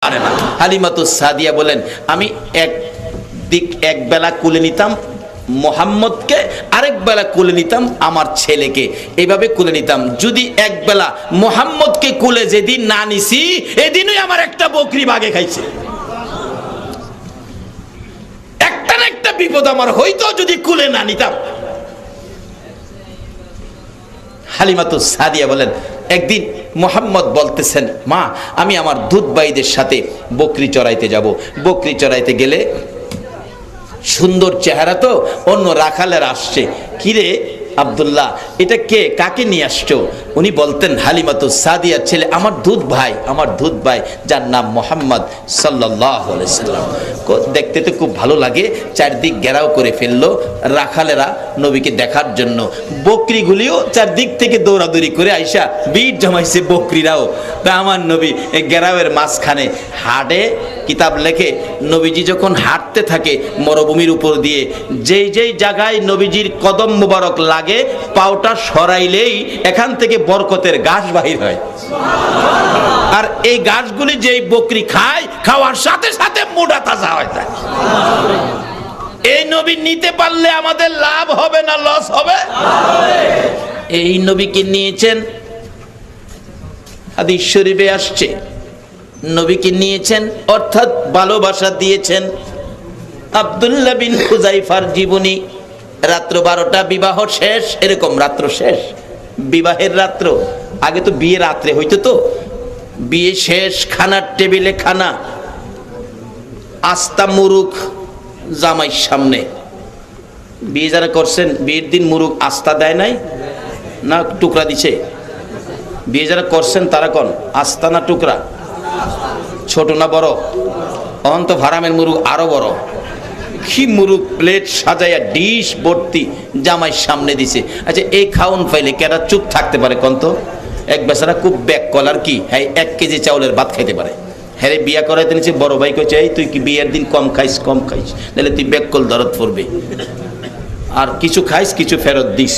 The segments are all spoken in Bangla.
পারে না। হালিমাতুস সাদিয়া বলেন, আমি এক বেলা কুলে নিতাম মোহাম্মদকে, আরেক বেলা কুলে নিতাম আমার ছেলেকে, এইভাবে কুলে নিতাম। যদি এক বেলা মোহাম্মদকে কুলে যেদিন না নিছি, এদিনই আমার একটা বকরি বাগে খাইছে। একটা না একটা বিপদ আমার হইতো যদি কুলে না নিতাম। হালিমাতুস সাদিয়া বলেন, একদিন মোহাম্মদ বলতেছেন, মা আমি আমার দুধ ভাইদের সাথে বকরি চড়াইতে যাব। বকরি চড়াইতে গেলে সুন্দর চেহারা তো, অন্য রাখালের আসছে, কিরে আব্দুল্লাহ এটা কে, কাকে নিয়ে আসছো? উনি বলতেন হালিমাতুস সাদিয়ার ছেলে, আমার দুধ ভাই যার নাম মোহাম্মদ সাল্লাল্লাহু আলাইহি সাল্লাম। দেখতে তো খুব ভালো লাগে। চারদিক ঘেরাও করে ফেললো রাখালেরা নবীকে দেখার জন্য। বকরিগুলিও চারদিক থেকে দৌড়াদৌড়ি করে আইসা বীর জমাইছে বকরিরাও। তা আমার নবী ঘেরাওয়ের মাঝখানে হাটে কিতাব লেখে, নবীজি যখন হাঁটতে থাকে মরুভূমির উপর দিয়ে, যেই যেই জায়গায় নবীজির কদম মোবারক লাগে, পাওটা সরাইলেই এখান থেকে বরকতের ঘাস বাহির হয়। আর এই ঘাসগুলি যেই বকরি খায়, খাওয়ার সাথে সাথে মোটা তাজা হয়ে যায়। এই নবী নিতে পারলে আমাদের লাভ হবে না লস হবে? এই নবীকে নিয়েছেন, হাদিস শরীফে আসছে, নবীকে নিয়েছেন অর্থাৎ ভালোবাসা দিয়েছেন। আব্দুল্লাহ বিন হুযায়ফার জীবনী, রাত্র 12টা, বিবাহ শেষ, এরকম রাত্র শেষ, বিবাহের রাত্র। আগে তো বিয়ে রাত্রে হইতো, তো বিয়ে শেষ, খানার টেবিলে খানা, আস্তা মুরুখ জামাইয়ের সামনে। বিয়ে যারা করছেন, বিয়ের দিন মুরুখ আস্তা দেয় নাই না টুকরা দিছে? বিয়ে যারা করছেন তারা কোন আস্তা না টুকরা? ছোট না বড়? অন্ত ভারামের মুরুখ আরো বড়। কি মুরুখ প্লেট সাজাইয়া ডিশ ভর্তি জামাইয়ের সামনে দিছে। আচ্ছা এই খাউন পাইলে কেডা চুপ থাকতে পারে কোন তো? এক বেচারা খুব ব্যাক কলার কি, হ্যাঁ 1 কেজি চাউলের ভাত খাইতে পারে। হ্যাঁ বিয়া করাইতে নিচ্ছে, বড় ভাই কইছে, এই তুই কি বিয়ের দিন কম খাইস নাহলে তুই ব্যাক কল দরদ পড়বে, আর কিছু খাইস কিছু ফেরত দিস।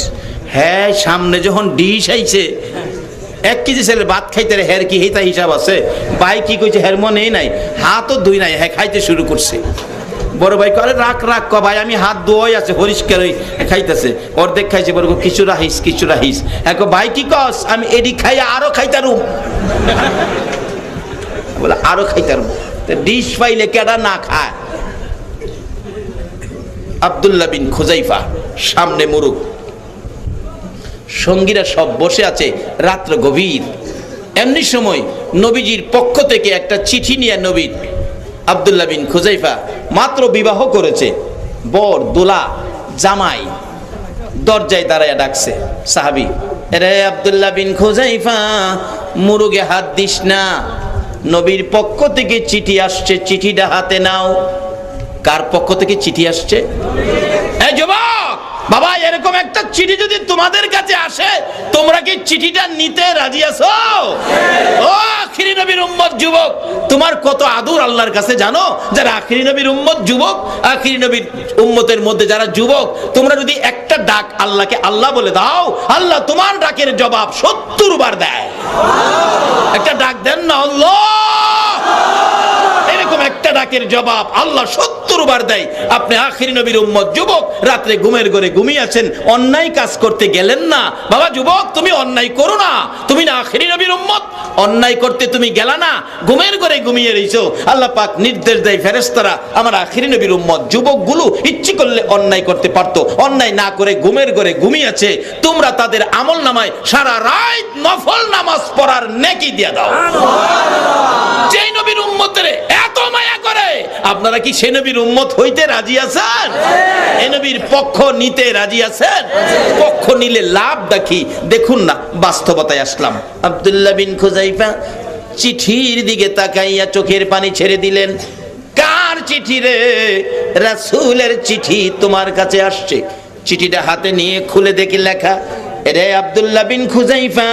হ্যাঁ সামনে যখন ডিশ আইছে, 1 কেজি চাউলের ভাত খাইতে রে, হ্যার কি হেতা হিসাব আছে? ভাই কি কইছে হের মনে নাই, হাতও ধুই নাই, হ্যাঁ খাইতে শুরু করছে। বড় ভাই করে রাখ ভাই আমি হাত ধোয়াই আছে, পরিষ্কার খাইতেছে, অর্ধেক খাইছে। বড় কিছু রাহিস। এক ভাই কি কস, আমি এডি খাইয়া আরো খাইতারুম, বলে আরো খাইতারুম। ডিশ পাইলে কেডা না খায়? আব্দুল্লাহ বিন হুযায়ফা সামনে মুরুখ, সঙ্গীরা সব বসে আছে, রাত্র গভীর। এমনি সময় নবীজির পক্ষ থেকে একটা চিঠি নিয়ে নবী আব্দুল্লাহ বিন হুযায়ফা মাত্র বিবাহ করেছে, বর দোলা জামাই দরজায় দাঁড়ায় ডাকছে সাহাবী, রে আব্দুল্লাহ বিন হুযায়ফা মুরুগে হাত দিস না, নবীর পক্ষ থেকে চিঠি আসছে, চিঠিটা হাতে নাও। কার পক্ষ থেকে চিঠি আসছে? এই যুবক বাবা, এরকম একটা চিঠি যদি তোমাদের কাছে আসে, তোমরা কি চিঠিটা নিতে রাজি আছো? ও আখিরি নবীর উম্মত যুবক, তোমার কত আদর আল্লাহর কাছে জানো? যারা আখিরি নবীর উম্মত যুবক, আখিরি নবীর উম্মতের মধ্যে যারা যুবক, তোমরা যদি একটা ডাক আল্লাহকে আল্লাহ বলে দাও, আল্লাহ তোমার ডাকের জবাব 70 বার দেয়। একটা ডাক দেন না আল্লাহ, এরকম একটা ডাকের জবাব আল্লাহ 70 বার দেয়। আপনি আখিরি নবীর উম্মত যুবক, রাত্রে ঘুমের ঘরে ঘুমিয়ে আছেন, অন্যায় কাজ করতে গেলেন না। বাবা যুবক, তুমি অন্যায় করো না, তুমি না আখিরি নবীর উম্মত, অন্যায় করতে তুমি গেলা না, ঘুমের ঘরে ঘুমিয়ে রইছো। আল্লাহ পাক নির্দেশ দেয় ফেরেশতারা, আমার আখিরি নবীর উম্মত যুবকগুলো ইচ্ছে করলে অন্যায় করতে পারতো, অন্যায় না করে ঘুমের ঘরে ঘুমিয়ে আছে, তোমরা তাদের আমল নামায় সারা রাত নফল নামাজ পড়ার নেকি দিয়ে দাও। যেই নবীর উম্মতের এত মায়া করে, আপনারা কি সে নবীর উম্মত হইতে রাজি আছেন? এই নবীর পক্ষ নিতে রাজি আছেন? পক্ষ নিলে লাভ দেখি, দেখুন না বাস্তবতায় আসলাম। আব্দুল্লাহ বিন হুযায়ফা চিঠির দিকে তাকাইয়া চোখের পানি ছেড়ে দিলেন। কার চিঠি রে? রাসূলের চিঠি তোমার কাছে আসছে। চিঠিটা হাতে নিয়ে খুলে দেখি লেখা, রে আব্দুল্লাহ বিন হুযায়ফা,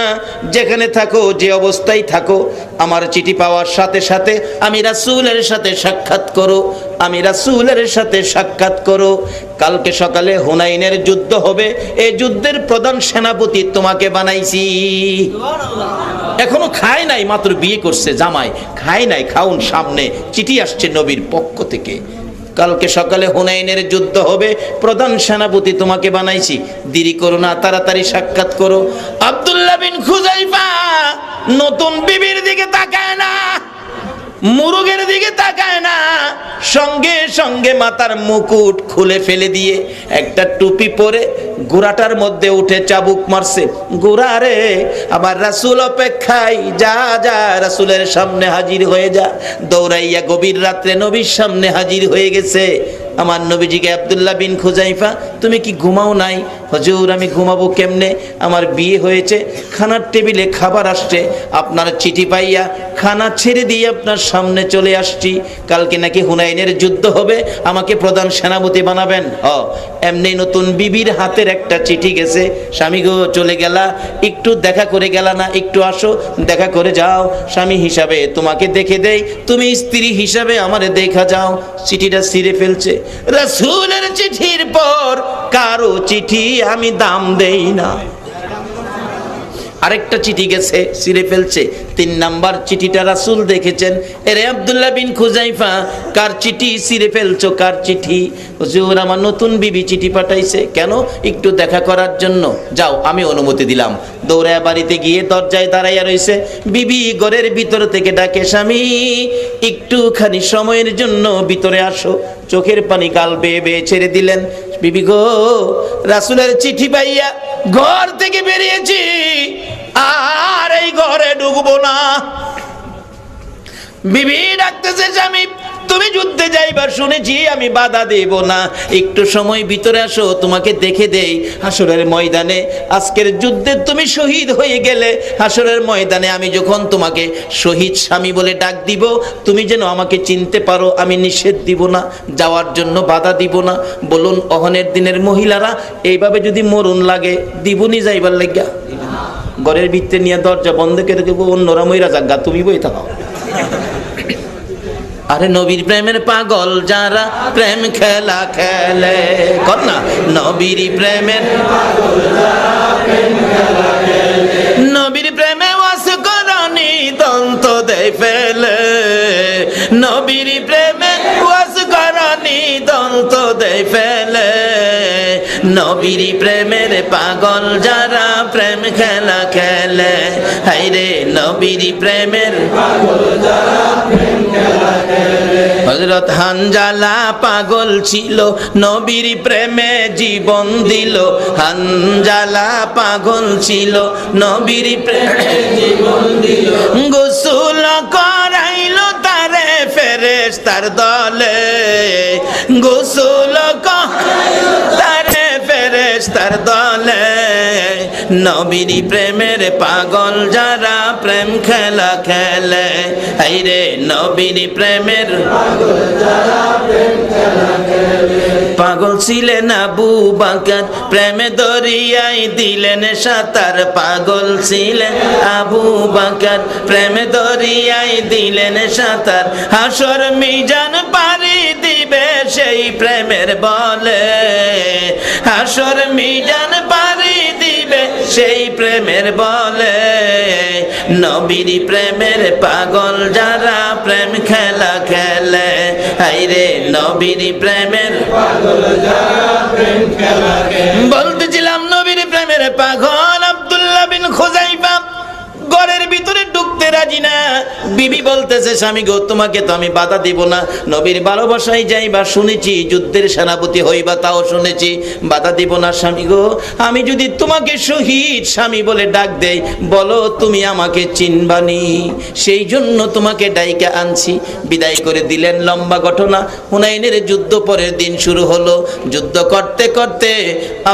যেখানে থাকো, যে অবস্থায় থাকো, আমার চিঠি পাওয়ার সাথে সাথে আমি রাসূলের সাথে সাক্ষাৎ করো, আমি রাসূলের সাথে সাক্ষাৎ করো। কালকে সকালে হুনাইনের যুদ্ধ হবে, এই যুদ্ধের প্রধান সেনাপতি তোমাকে বানাইছি। সুবহানাল্লাহ। এখনো খায় নাই, মাত্র বিয়ে করছে জামাই, খায় নাই, খাউন সামনে। চিঠি আসছে নবীর পক্ষ থেকে, কালকে সকালে হুনাইনের যুদ্ধ হবে, প্রধান সেনাপতি তোমাকে বানাইছি, দেরি করো না, তাড়াতাড়ি সাক্ষাৎ করো। আব্দুল্লাহ বিন খুযাইফা নতুন বিবির দিকে তাকায় না, মুরুগের দিকে তাকায় না, সঙ্গে সঙ্গে মাথার মুকুট খুলে ফেলে দিয়ে একটা টুপি পরে ঘোড়াটার মধ্যে উঠে চাবুক মারছে। ঘোড়া রে, আমার রাসূল অপেক্ষায়, যা যা রাসূলের সামনে হাজির হয়ে যা। দৌড়াইয়া গভীর রাত্রে নবীর সামনে হাজির হয়ে গেছে। আমার নবীজিকে আব্দুল্লাহ বিন খুযাইফা, তুমি কি ঘুমাও নাই? হুজুর আমি ঘুমাবো কেমনে, আমার বিয়ে হয়েছে, খানার টেবিলে খাবার আসছে, আপনার চিঠি পাইয়া খানা ছেড়ে দিয়ে আপনার সামনে চলে আসছি। কালকে নাকি হুনাইনের যুদ্ধ হবে, আমাকে প্রধান সেনাপতি বানাবেন। এমনি নতুন বিবির হাতের একটা চিঠি গেছে, স্বামী গো চলে গেলা, একটু দেখা করে গেলা না, একটু আসো দেখা করে যাও, স্বামী হিসাবে তোমাকে দেখে দেই, তুমি স্ত্রী হিসাবে আমারে দেখা যাও। চিঠিটা ছিঁড়ে ফেলছে। রাসূলের চিঠির পর কারো চিঠি আমি দাম দেই না। আরেকটা চিঠি গেছে, ছিঁড়ে ফেলছে। 3 নাম্বার চিঠিটা রাসূল দেখেছেন। এরে আব্দুল্লাহ বিন খুযাইফা, কার চিঠি ছিঁড়ে ফেলছো, কার চিঠি? হুজুর আমার নতুন বিবি চিঠি পাঠাইছে। কেন? একটু দেখা করার জন্য। যাও, আমি অনুমতি দিলাম। দৌড়ায় বাড়িতে গিয়ে দরজায় দাঁড়াইয়া রইছে। বিবি ঘরের ভিতর থেকে ডাকে, স্বামী একটুখানি সময়ের জন্য ভিতরে আসো। চোখের পানি গাল বেয়ে বেয়ে ছেড়ে দিলেন। বিবি গো, রাসূলের চিঠি পাইয়া ঘর থেকে বেরিয়েছি, আর এই ঘরে ঢুকবো না। বিবি ডাকতেছে, স্বামী তুমি যুদ্ধে যাইবার শুনেছি, আমি বাধা দেব না, একটু সময় ভিতরে আসো, তোমাকে দেখে দেই। হাসরের ময়দানে আজকের যুদ্ধে তুমি শহীদ হয়ে গেলে, হাসরের ময়দানে আমি যখন তোমাকে শহীদ স্বামী বলে ডাক দিব, তুমি যেন আমাকে চিনতে পারো, আমি নিষেধ দিব না, যাওয়ার জন্য বাধা দিব না। বলুন অহনের দিনের মহিলারা এইভাবে যদি মরণ লাগে, দিবনি যাইবার লাগিয়া? ঘরের ভিতরে নিয়ে দরজা বন্ধ করে দেবো, অন্যরা মইরা যাগা, তুমি বই থাকো। আরে নবীর প্রেমের পাগল যারা প্রেম খেলা খেলে, কর না, নবীর প্রেমের নবীর প্রেমে ওয়াস করনি দন্ত দেয় ফেলে, নবীর প্রেমে ওয়াস করনি দন্ত দেয় ফেলে। নবীর প্রেমের পাগল যারা প্রেম খেলা খেলে, হায়রে নবীর প্রেমের পাগল যারা প্রেম খেলা খেলে। হযরত হানজালা পাগল ছিল, নবীর প্রেমে জীবন দিল। হানজালা পাগল ছিল, নবীর প্রেমে জীবন দিল। গোসল করাইলো তারে ফেরেশতার দলে, গোসল করাইলো তারে ফেরেশতার দলে। নবীর প্রেমের পাগল যারা প্রেম খেলা খেলে, হায়রে নবীর প্রেমের পাগল যারা প্রেম খেলা খেলে। পাগল ছিলেন আবু বকর, প্রেমে দরিয়ায় দিলেন সাঁতার। পাগল ছিলেন আবু বকর, প্রেমে দরিয়ায় দিলেন সাঁতার। হাসর মিজান পারি দিবে সেই প্রেমের বলে, হাসর মিজান পারি দিবে সেই প্রেমের বলে। নবীর প্রেমের পাগল যারা প্রেম খেলা খেলে, হায়রে নবীর প্রেমের পাগল যারা প্রেম খেলা খেলে। বলতেছিলাম নবীর প্রেমের পাগল আব্দুল্লাহ বিন খুযাইফা ঘরের ভিতরে ঢুকতে রাজি না। বিবি বলতেছে, স্বামী গো তোমাকে তো আমি বাধা দিব না, নবীর ভালোবাসায় যাইবা শুনেছি, যুদ্ধের সেনাপতি হইবা তাও শুনেছি, বাধা দিব না। স্বামী গো, আমি যদি তোমাকে শহীদ স্বামী বলে ডাক দেই, বলো তুমি আমাকে চিনবানি, সেই জন্য তোমাকে ডাইকা আনছি। বিদায় করে দিলেন। লম্বা ঘটনা। হুনাইনের যুদ্ধ পরের দিন শুরু হলো। যুদ্ধ করতে করতে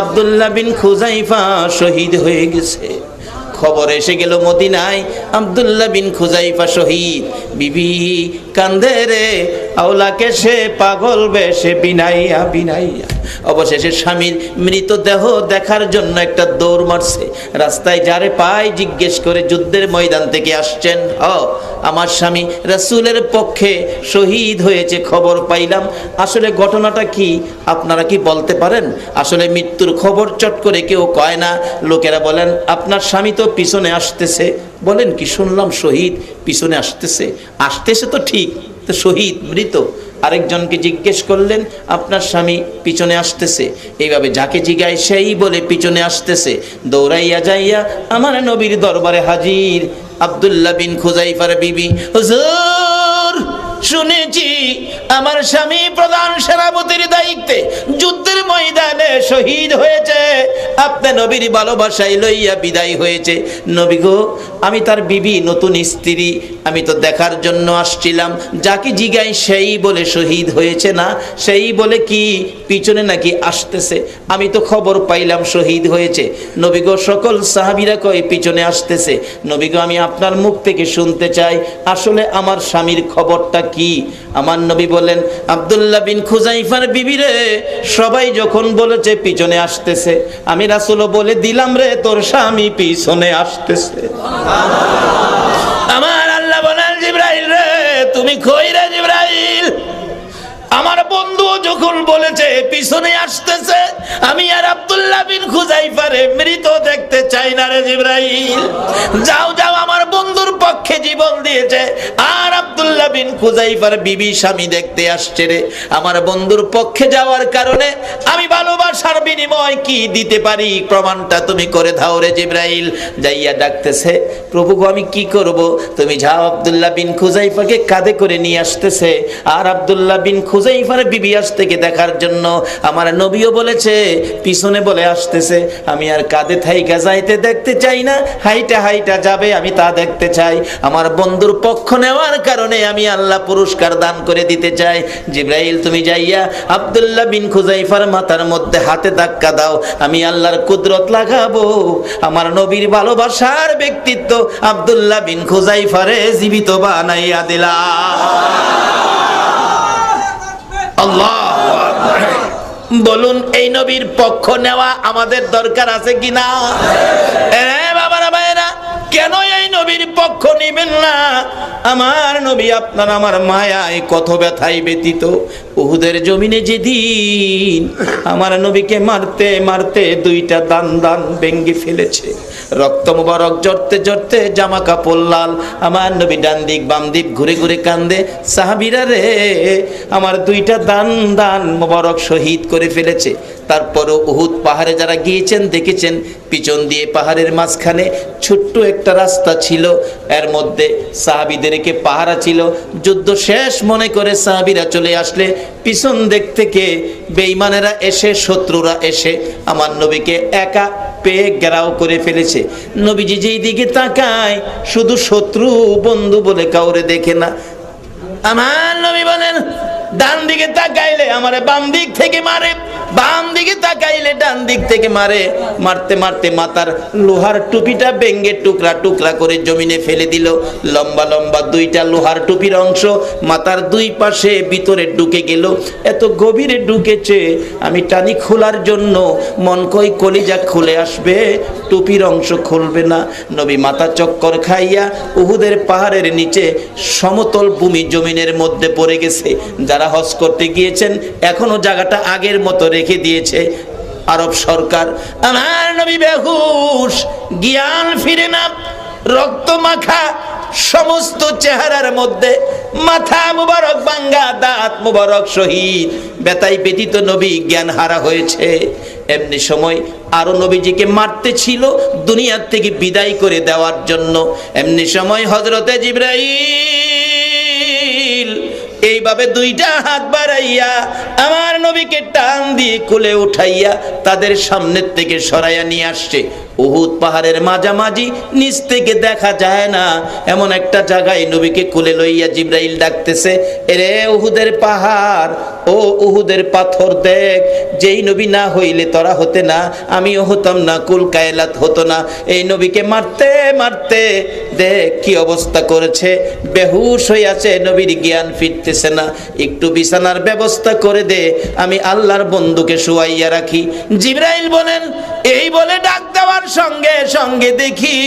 আব্দুল্লাহ বিন খুযাইফা শহীদ হয়ে গেছে। খবর এসে গেল মদিনায়, আব্দুল্লাহ বিন খুযাইফা শহীদ। বিবি কান্দে রে, আওলাকে সে পাগল বেশে বিনাইয়া বিনাইয়া। অবশেষে স্বামীর মৃতদেহ দেখার জন্য একটা দৌড় মারছে। রাস্তায় যারে পায় জিজ্ঞেস করে যুদ্ধের ময়দান থেকে আসছেন, আমার স্বামী রাসূলের পক্ষে শহীদ হয়েছে খবর পাইলাম। আসলে ঘটনাটা কি আপনারা কি বলতে পারেন? আসলে মৃত্যুর খবর চট করে কেউ কয় না। লোকেরা বলেন আপনার স্বামী তো পিছনে আসতেছে। বলেন কি? শুনলাম শহীদ পিছনে আসতেছে। আসতেছে তো ঠিক, তো শহীদ মৃত। আরেকজনকে জিজ্ঞেস করলেন আপনার স্বামী পিছনে আসতেছে। এইভাবে যাকে জিগায় সেই বলে পিছনে আসতেছে। দৌড়াইয়া যাইয়া আমার নবীর দরবারে হাজির আব্দুল্লাহ বিন খুজাইফার বিবি। হুজুর, শুনেছি আমার স্বামী প্রধান সেনাপতির দায়িত্বে যুদ্ধের ময়দানে শহীদ হয়েছে, আপনি নবীর ভালোবাসায় লইয়া বিদায় হয়েছে। নবী গো, আমি তার বিবি, নতুন স্ত্রী, আমি তো দেখার জন্য আসছিলাম। যাকে জিগাই সেই বলে শহীদ হয়েছে না, সেই বলে কি পিছনে নাকি আসতেছে। আমি তো খবর পাইলাম শহীদ হয়েছে। নবী গো, সকল সাহাবীরা কয় পিছনে আসতেছে। নবী গো, আমি আপনার মুখ থেকে শুনতে চাই আসলে আমার স্বামীর খবরটা কি? আমার নবী বলেন আব্দুল্লাহ বিন খুজাইফার বিবি রে, সবাই যখন বলেছে পিছনে আসতেছে, আমি রাসূলও বলে দিলাম রে তোর স্বামী পিছনে আসতেছে। আমার আল্লাহ বলেন জিবরাইল রে তুমি কই রে জিবরাইল? আমার বন্ধু যখন বলেছে পিছনে আসতেছে, আমি আর আব্দুল্লাহ বিন খুজাইফারে মৃত দেখতে চাই না রে জিবরাইল। যাও যাও, আমার বন্ধুর পক্ষে জীবন দিয়েছে আর আব্দুল্লাহ বিন খুজাইফার বিবি স্বামী দেখতে আসছে রে। আমার বন্ধুর পক্ষে যাওয়ার কারণে আমি ভালোবাসার বিনিময় কি দিতে পারি প্রমাণটা তুমি করে দাও রে জিবরাইল। যাইয়া ডাকতেছে, প্রভু গো আমি কি করব? তুমি যাও, আব্দুল্লাহ বিন খুজাইফাকে কাঁধে করে নিয়ে আসতেছে আর আব্দুল্লাহ বিন খুজাইফার বিবি আসতেকে দেখার জন্য। আমার নবীও বলেছে পিছনে বলে আসতেছে। আমি আর কাঁধে থাইকা যাইতে দেখতে চাই না, হাইটা হাইটা যাবে আমি তা দেখতে চাই। আমার বন্ধুর পক্ষ নেওয়ার কারণে আমি আল্লাহ পুরস্কার দান করে দিতে চাই। জিবরাইল তুমি যাইয়া আব্দুল্লাহ বিন খুজাইফার মাথার মধ্যে হাতে ধাক্কা দাও, আমি আল্লাহর কুদরত লাগাবো। আমার নবীর ভালোবাসার ব্যক্তিত্ব আব্দুল্লাহ বিন খুজাইফারে জীবিত বানাইয়া দিলাম। আল্লাহু আকবার। বলুন এই নবীর পক্ষ নেওয়া আমাদের দরকার আছে কিনা? বাবারা ভাইরা, কেন এই নবীর পক্ষ নিবেন না? আমার নবী আপনার আমার মায়ায় কত ব্যথায় ব্যতীত। উহুদের জমিনে যেদিন আমার নবীকে মারতে মারতে দুইটা দান দান ভেঙে ফেলেছে, রক্ত মুবারক জড়তে জড়তে জামা কাপড় লাল। আমার নবী ডান দিক বাম দিক ঘুরে ঘুরে কান্দে, সাহাবীরা রে আমার দুইটা দান দান মুবারক শহীদ করে ফেলেছে। তারপরও উহুদ পাহাড়ে যারা গিয়েছেন দেখেছেন পিছন দিয়ে পাহাড়ের মাঝখানে ছোট্ট একটা রাস্তা ছিল, এর মধ্যে সাহাবীদেরকে পাহারা ছিল। যুদ্ধ শেষ মনে করে সাহাবীরা চলে আসলে পিছন দিক থেকে বেঈমানেরা এসে, শত্রুরা এসে আমার নবীকে একা পেয়ে ঘেরাও করে ফেলেছে। নবীজি যেই দিকে তাকায় শুধু শত্রু বন্ধু বলে কাউরে দেখে না। আমার নবী বলেন ডান দিকে তাকাইলে আমারে বাম দিক থেকে মারে, বাম দিকে তাকাইলে ডান দিক থেকে মারে। মারতে মারতে মাথার লোহার টুপিটা ভেঙে টুকরা টুকরা করে জমিনে ফেলে দিল। লম্বা লম্বা দুইটা লোহার টুপির অংশ মাথার দুই পাশে ভিতরে ঢুকে গেল। এত গভীরে ঢুকেছে আমি টানি খোলার জন্য মন কই কলিজা খুলে আসবে, টুপির অংশ খুলবে না। নবী মাথা চক্কর খাইয়া উহুদের পাহাড়ের নিচে সমতল ভূমি জমিনের মধ্যে পড়ে গেছে। যারা হজ করতে গিয়েছেন এখনো জায়গাটা আগের মতো রেখে দিয়েছে আরব সরকার। আমার নবী বেহুশ, জ্ঞান ফিরে না, রক্ত মাখা সমস্ত চেহারার মধ্যে মাথা মুবারক ভাঙ্গা, দাঁত মুবারক শহীদ, বেতাই ব্যতীত নবী জ্ঞান হারা হয়েছে। এমনি সময় আরো নবীজিকে মারতে ছিল দুনিয়ার থেকে বিদায় করে দেওয়ার জন্য। এমনি সময় হযরতে জিবরাইল এইভাবে দুইটা হাত বাড়াইয়া আমার নবীকে টান দিয়ে কোলে উঠাইয়া তাদের সামনের থেকে সরাইয়া নিয়ে আসছে। উহুদ পাহাড়ের মাঝামাঝি নিচ থেকে দেখা যায় না এমন একটা জায়গায় নবীকে কোলে লইয়া জিবরাইল ডাকতেছে, এরে উহুদের পাহাড়, ও উহুদের পাথর দেখ, যেই নবী না হইলে তোরা হতে না, আমিও হতাম না, কুল কায়লাত হতো না। এই নবীকে মারতে মারতে দেখ কি অবস্থা করেছে, বেহুশ হয়ে আছে, নবীর জ্ঞান ফিরতেছে না। একটু বিছানার ব্যবস্থা করে দে, আমি আল্লাহর বন্ধুকে শুয়াইয়া রাখি। জিবরাইল বলেন এই বলে ডাক দেওয়ার সঙ্গে সঙ্গে দেখি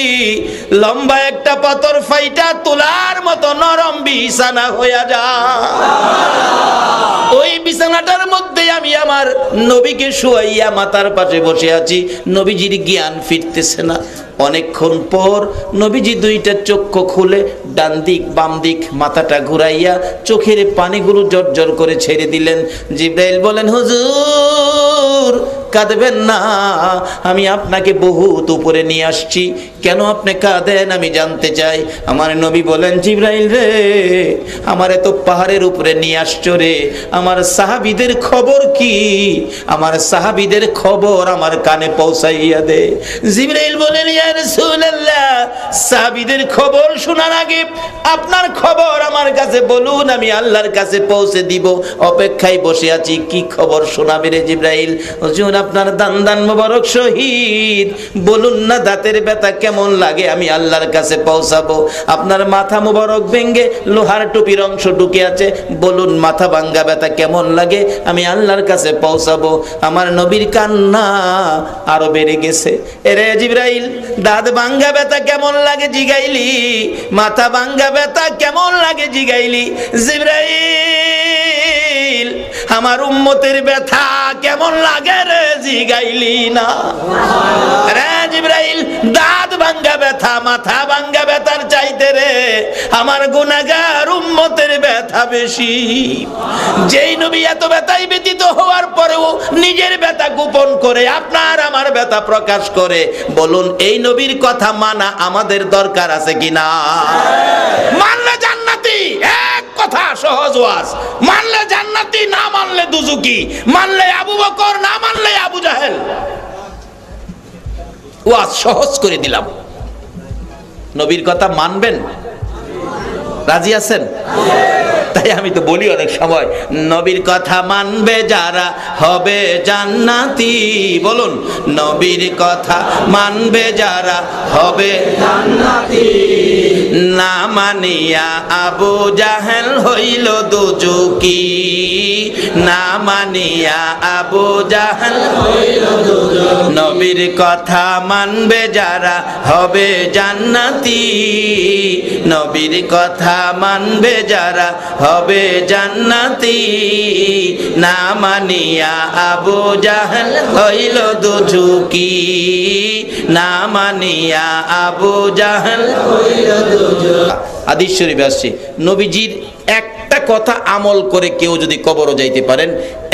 লম্বা একটা পাথর ফাইটা তোলার মতো নরম বিছানা হইয়া যায়। ওই বিছানাটার মধ্যে আমি আমার নবীকে শুয়াইয়া মাথার পাশে বসে আছি। নবীজির জ্ঞান ফিরতেছে না। অনেকক্ষণ পর নবীজি দুইটা চক্ষু খুলে ডান দিক বাম দিক মাথাটা ঘুরাইয়া চোখের পানিগুলো জর্জর করে ছেড়ে দিলেন। জিব্রাইল বলেন, হুজুর কাঁদবেন না, আমি আপনাকে বহুত উপরে নিয়ে আসছি, কেন আপনি কাঁদেন আমি জানতে চাই। আমার নবী বলেন, জিব্রাইল রে, আমার এত পাহাড়ের উপরে নিয়ে আসছো রে, আমার সাহাবীদের খবর কি? আমার সাহাবীদের খবর আমার কানে পৌঁছাইয়া দে। জিব্রাইল বলেন, ইয়া রাসূলুল্লাহ, সাহাবীদের খবর শোনার আগে আপনার খবর আমার কাছে বলুন, আমি আল্লাহর কাছে পৌঁছে দিব। অপেক্ষায় বসে আছি, কি খবর শোনাবে রে জিব্রাইল? হুজুর আপনার দান মোবারক শহীদ, বলুন না দাঁতের ব্যথা কেমন লাগে, আমি আল্লাহর কাছে পৌঁছাবো। আপনার মাথা মোবারক ভেঙ্গে লোহার টুপির অংশ ঢুকে আছে, বলুন মাথা ভাঙ্গা ব্যথা কেমন লাগে, আমি আল্লাহর কাছে পৌঁছাবো। আমার নবীর কান্না আরো বেড়ে গেছে। এরে জিব্রাইল, দাঁত ভাঙ্গা ব্যথা কেমন লাগে জিগাইলি, মাথা ভাঙ্গা ব্যথা কেমন লাগে জিগাইলি। জিব্রাইল, আমার উম্মতের ব্যথা কেমন লাগে রে জিগাইলি না। রে জিব্রাইল, দাঁত ভাঙ্গা ব্যথা মাথা ভাঙ্গা ব্যথার চাইতে রে আমার গুনাহগার উম্মতের ব্যথা বেশি। যেই নবী এত ব্যথায় ব্যতীত হওয়ার পরেও নিজের ব্যথা গোপন করে আপনার আমার ব্যথা প্রকাশ করে, বলুন এই নবীর কথা মানা আমাদের দরকার আছে কিনা? মানলে জান্নাতি, এক কথা সহজ ওয়াজ। মানলে জান্নাতি, না মানলে দুজুকি। মানলে আবু বকর, না মানলে আবু জাহেল। ওয়াজ সহজ করে দিলাম। নবীর কথা মানবেন? রাজি আছেন? তাই আমি তো বলি অনেক সময়, নবীর কথা মানবে যারা হবে জান্নাতি। বলুন, নবীর কথা মানবে যারা হবে জান্নাতি। না মানিয়া আবু জাহেল হইল দুজুকি, না মানিয়া আবু জাহেল হইল দুজুকি। নবীর কথা মানবে যারা হবে জান্নাতি, নবীর কথা মানবে যারা হবে জান্নাতি। না মানিয়া আবু জাহেল হইল দুজুকি, না মানিয়া আবু জাহেল হইল দুজুকি। হাদিস শরীফে আসছে, নবীজির একটা কথা আমল করে কেউ যদি কবরও যাইতে পারেন,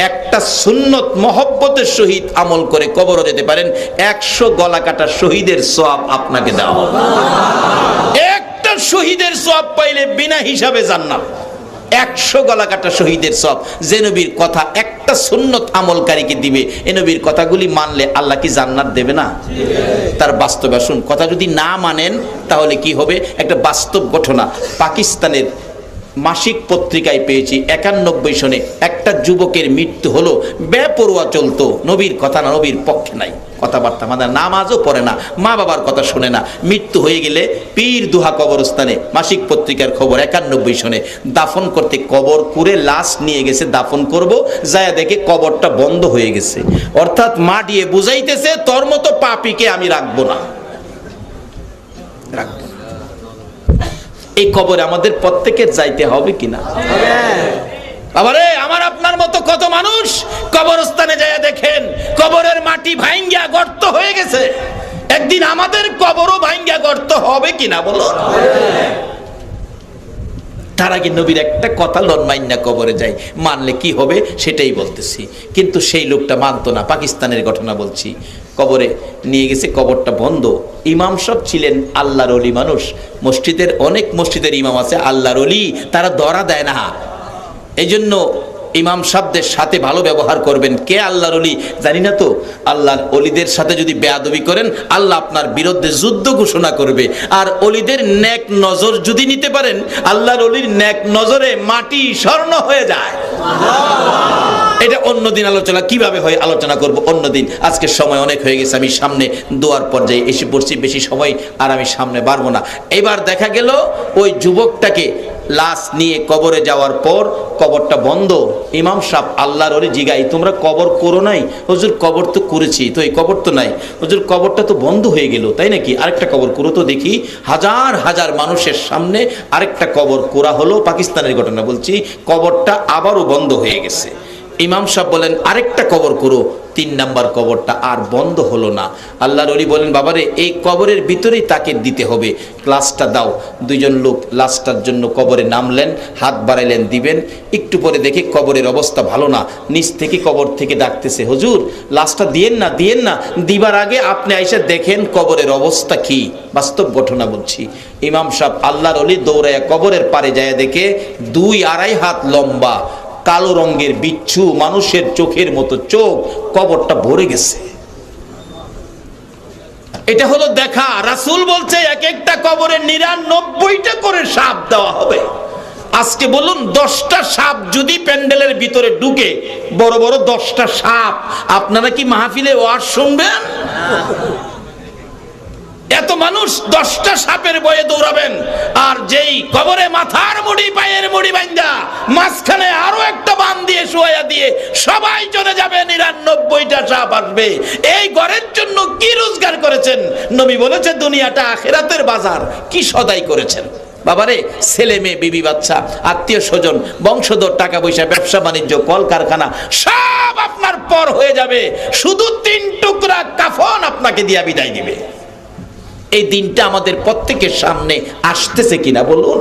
একটা সুন্নত মহব্বতের সহিত আমল করে কবরও যেতে পারেন, 100 গলা কাটা শহীদের সওয়াব আপনাকে দেওয়া হবে। একটা শহীদের সওয়াব পাইলে বিনা হিসাবে জান্নাত। 100 গলা কাটা শহীদের সওয়াব যে নবীর কথা একটা সুন্নত আমলকারীকে দিবে। এই নবীর কথাগুলি মানলে আল্লাহ কি জান্নাত দেবে না? তার বাস্তব আসুন, কথা যদি না মানেন তাহলে কি হবে? একটা বাস্তব ঘটনা পাকিস্তানের মাসিক পত্রিকায় পেয়েছি। 91 সনে একটা যুবকের মৃত্যু হলো, বেপরোয়া চলতো, নবীর কথা না, নবীর পক্ষে নাই কথাবার্তা, মানে নামাজও পড়ে না, মা বাবার কথা শুনে না। মৃত্যু হয়ে গেলে পীর দুহা কবরস্থানে, মাসিক পত্রিকার খবর, 91 সনে দাফন করতে কবর করে লাশ নিয়ে গেছে, দাফন করব, যায় দেখে কবরটা বন্ধ হয়ে গেছে। অর্থাৎ মা দিয়ে বুঝাইতেছে, তোর মতো পাপীকে আমি রাখবো না, রাখবো না। এই কবরে আমাদের প্রত্যেকের যাইতে হবে কিনা? বাবারে, আমার আপনার মতো কত মানুষ কবরস্থানে যায় দেখেন কবরের মাটি ভাঙ্গা গর্ত হয়ে গেছে। একদিন আমাদের কবরও ভাঙ্গা গর্ত হবে কিনা বলো? তার আগে নবীর একটা কথা লন মাইন্না কবরে যাই, মানলে কি হবে সেটাই বলতেছি। কিন্তু সেই লোকটা মানতো না। পাকিস্তানের ঘটনা বলছি। কবরে নিয়ে গেছে, কবরটা বন্ধ। ইমাম সব ছিলেন আল্লাহর ওলি মানুষ। মসজিদের অনেক মসজিদের ইমাম আছে আল্লাহর ওলি, তারা ধরা দেয় না। এই জন্য ইমাম সাহেবদের সাথে ভালো ব্যবহার করবেন। কে আল্লাহর ওলি জানি না তো। আল্লাহর ওলিদের সাথে যদি বেয়াদবি করেন, আল্লাহ আপনার বিরুদ্ধে যুদ্ধ ঘোষণা করবে। আর ওলিদের নেক নজর যদি নিতে পারেন, আল্লাহর ওলির নেক নজরে মাটি স্বর্ণ হয়ে যায়। এটা অন্যদিন আলোচনা, কিভাবে হয় আলোচনা করব অন্যদিন। আজকে সময় অনেক হয়ে গেছে, আমি সামনে দোয়ার পর্যায়ে এসে পড়ছি, বেশি সময় আর আমি সামনে বাড়বো না। এবার দেখা গেল ওই যুবকটাকে লাশ নিয়ে কবরে যাওয়ার পর কবরটা বন্ধ। ইমাম সাহেব আল্লাহর ওরে জিগাই, তোমরা কবর করো নাই? হুজুর কবর তো করেছি, তো এই কবর তো নাই। হুজুর কবরটা তো বন্ধ হয়ে গেল, তাই নাকি? আরেকটা কবর করো তো দেখি। হাজার হাজার মানুষের সামনে আরেকটা কবর করা হলো, পাকিস্তানের ঘটনা বলছি। কবরটা আবারও বন্ধ হয়ে গেছে। ইমাম সাহেব বলেন আরেকটা কবর করো। 3 নাম্বার কবরটা আর বন্ধ হলো না। আল্লাহর ওলি বলেন বাবারে এই কবরের ভিতরেই তাকে দিতে হবে, লাশটা দাও। 2 জন লোক লাশটার জন্য কবরে নামলেন, হাত বাড়াইলেন দিবেন। একটু পরে দেখে কবরের অবস্থা ভালো না, নিচ থেকে কবর থেকে ডাকতেছে, হুজুর লাশটা দিয়েন না, দিয়েন না। দিবার আগে আপনি আইসা দেখেন কবরের অবস্থা কি। বাস্তব ঘটনা বলছি। ইমাম সাহেব আল্লাহর ওলি দৌড়াইয়া কবরের পারে যায়, দেখে 2-2.5 হাত লম্বা কালো রঙের বিচ্ছু, মানুষের চোখের মতো চোখ, কবরটা ভরে গেছে। এটা হলো দেখা। রাসূল বলছে এক একটা কবরে 99টা করে সাপ দেওয়া হবে। আজকে বলুন 10টা সাপ যদি প্যান্ডেলের ভিতরে ঢুকে, বড় বড় 10টা সাপ, আপনারা কি মাহফিলে ওয়াজ শুনবেন? এত মানুষ 10টা সাপের ভয়ে দৌড়াবেন। আর যেই কবরে মাথার মুড়ি পায়ের মুড়ি বাঁধা মাঝখানে আরো একটা বান দিয়ে শোয়া দিয়ে সবাই চলে যাবে, 99টা সাপ আসবে। এই ঘরের জন্য কি রোজগার করেছেন? নবী বলেছে দুনিয়াটা আখিরাতের বাজার। কি সদাই করেছেন বাবারে? ছেলে মেয়ে, বিবি বাচ্চা, আত্মীয় স্বজন, বংশধর, টাকা পয়সা, ব্যবসা বাণিজ্য, কল কারখানা সব আপনার পর হয়ে যাবে। শুধু 3 টুকরা কাফন আপনাকে দিয়া বিদায় দিবে। এই দিনটা আমাদের প্রত্যেকের সামনে আসতেছে কিনা বলুন?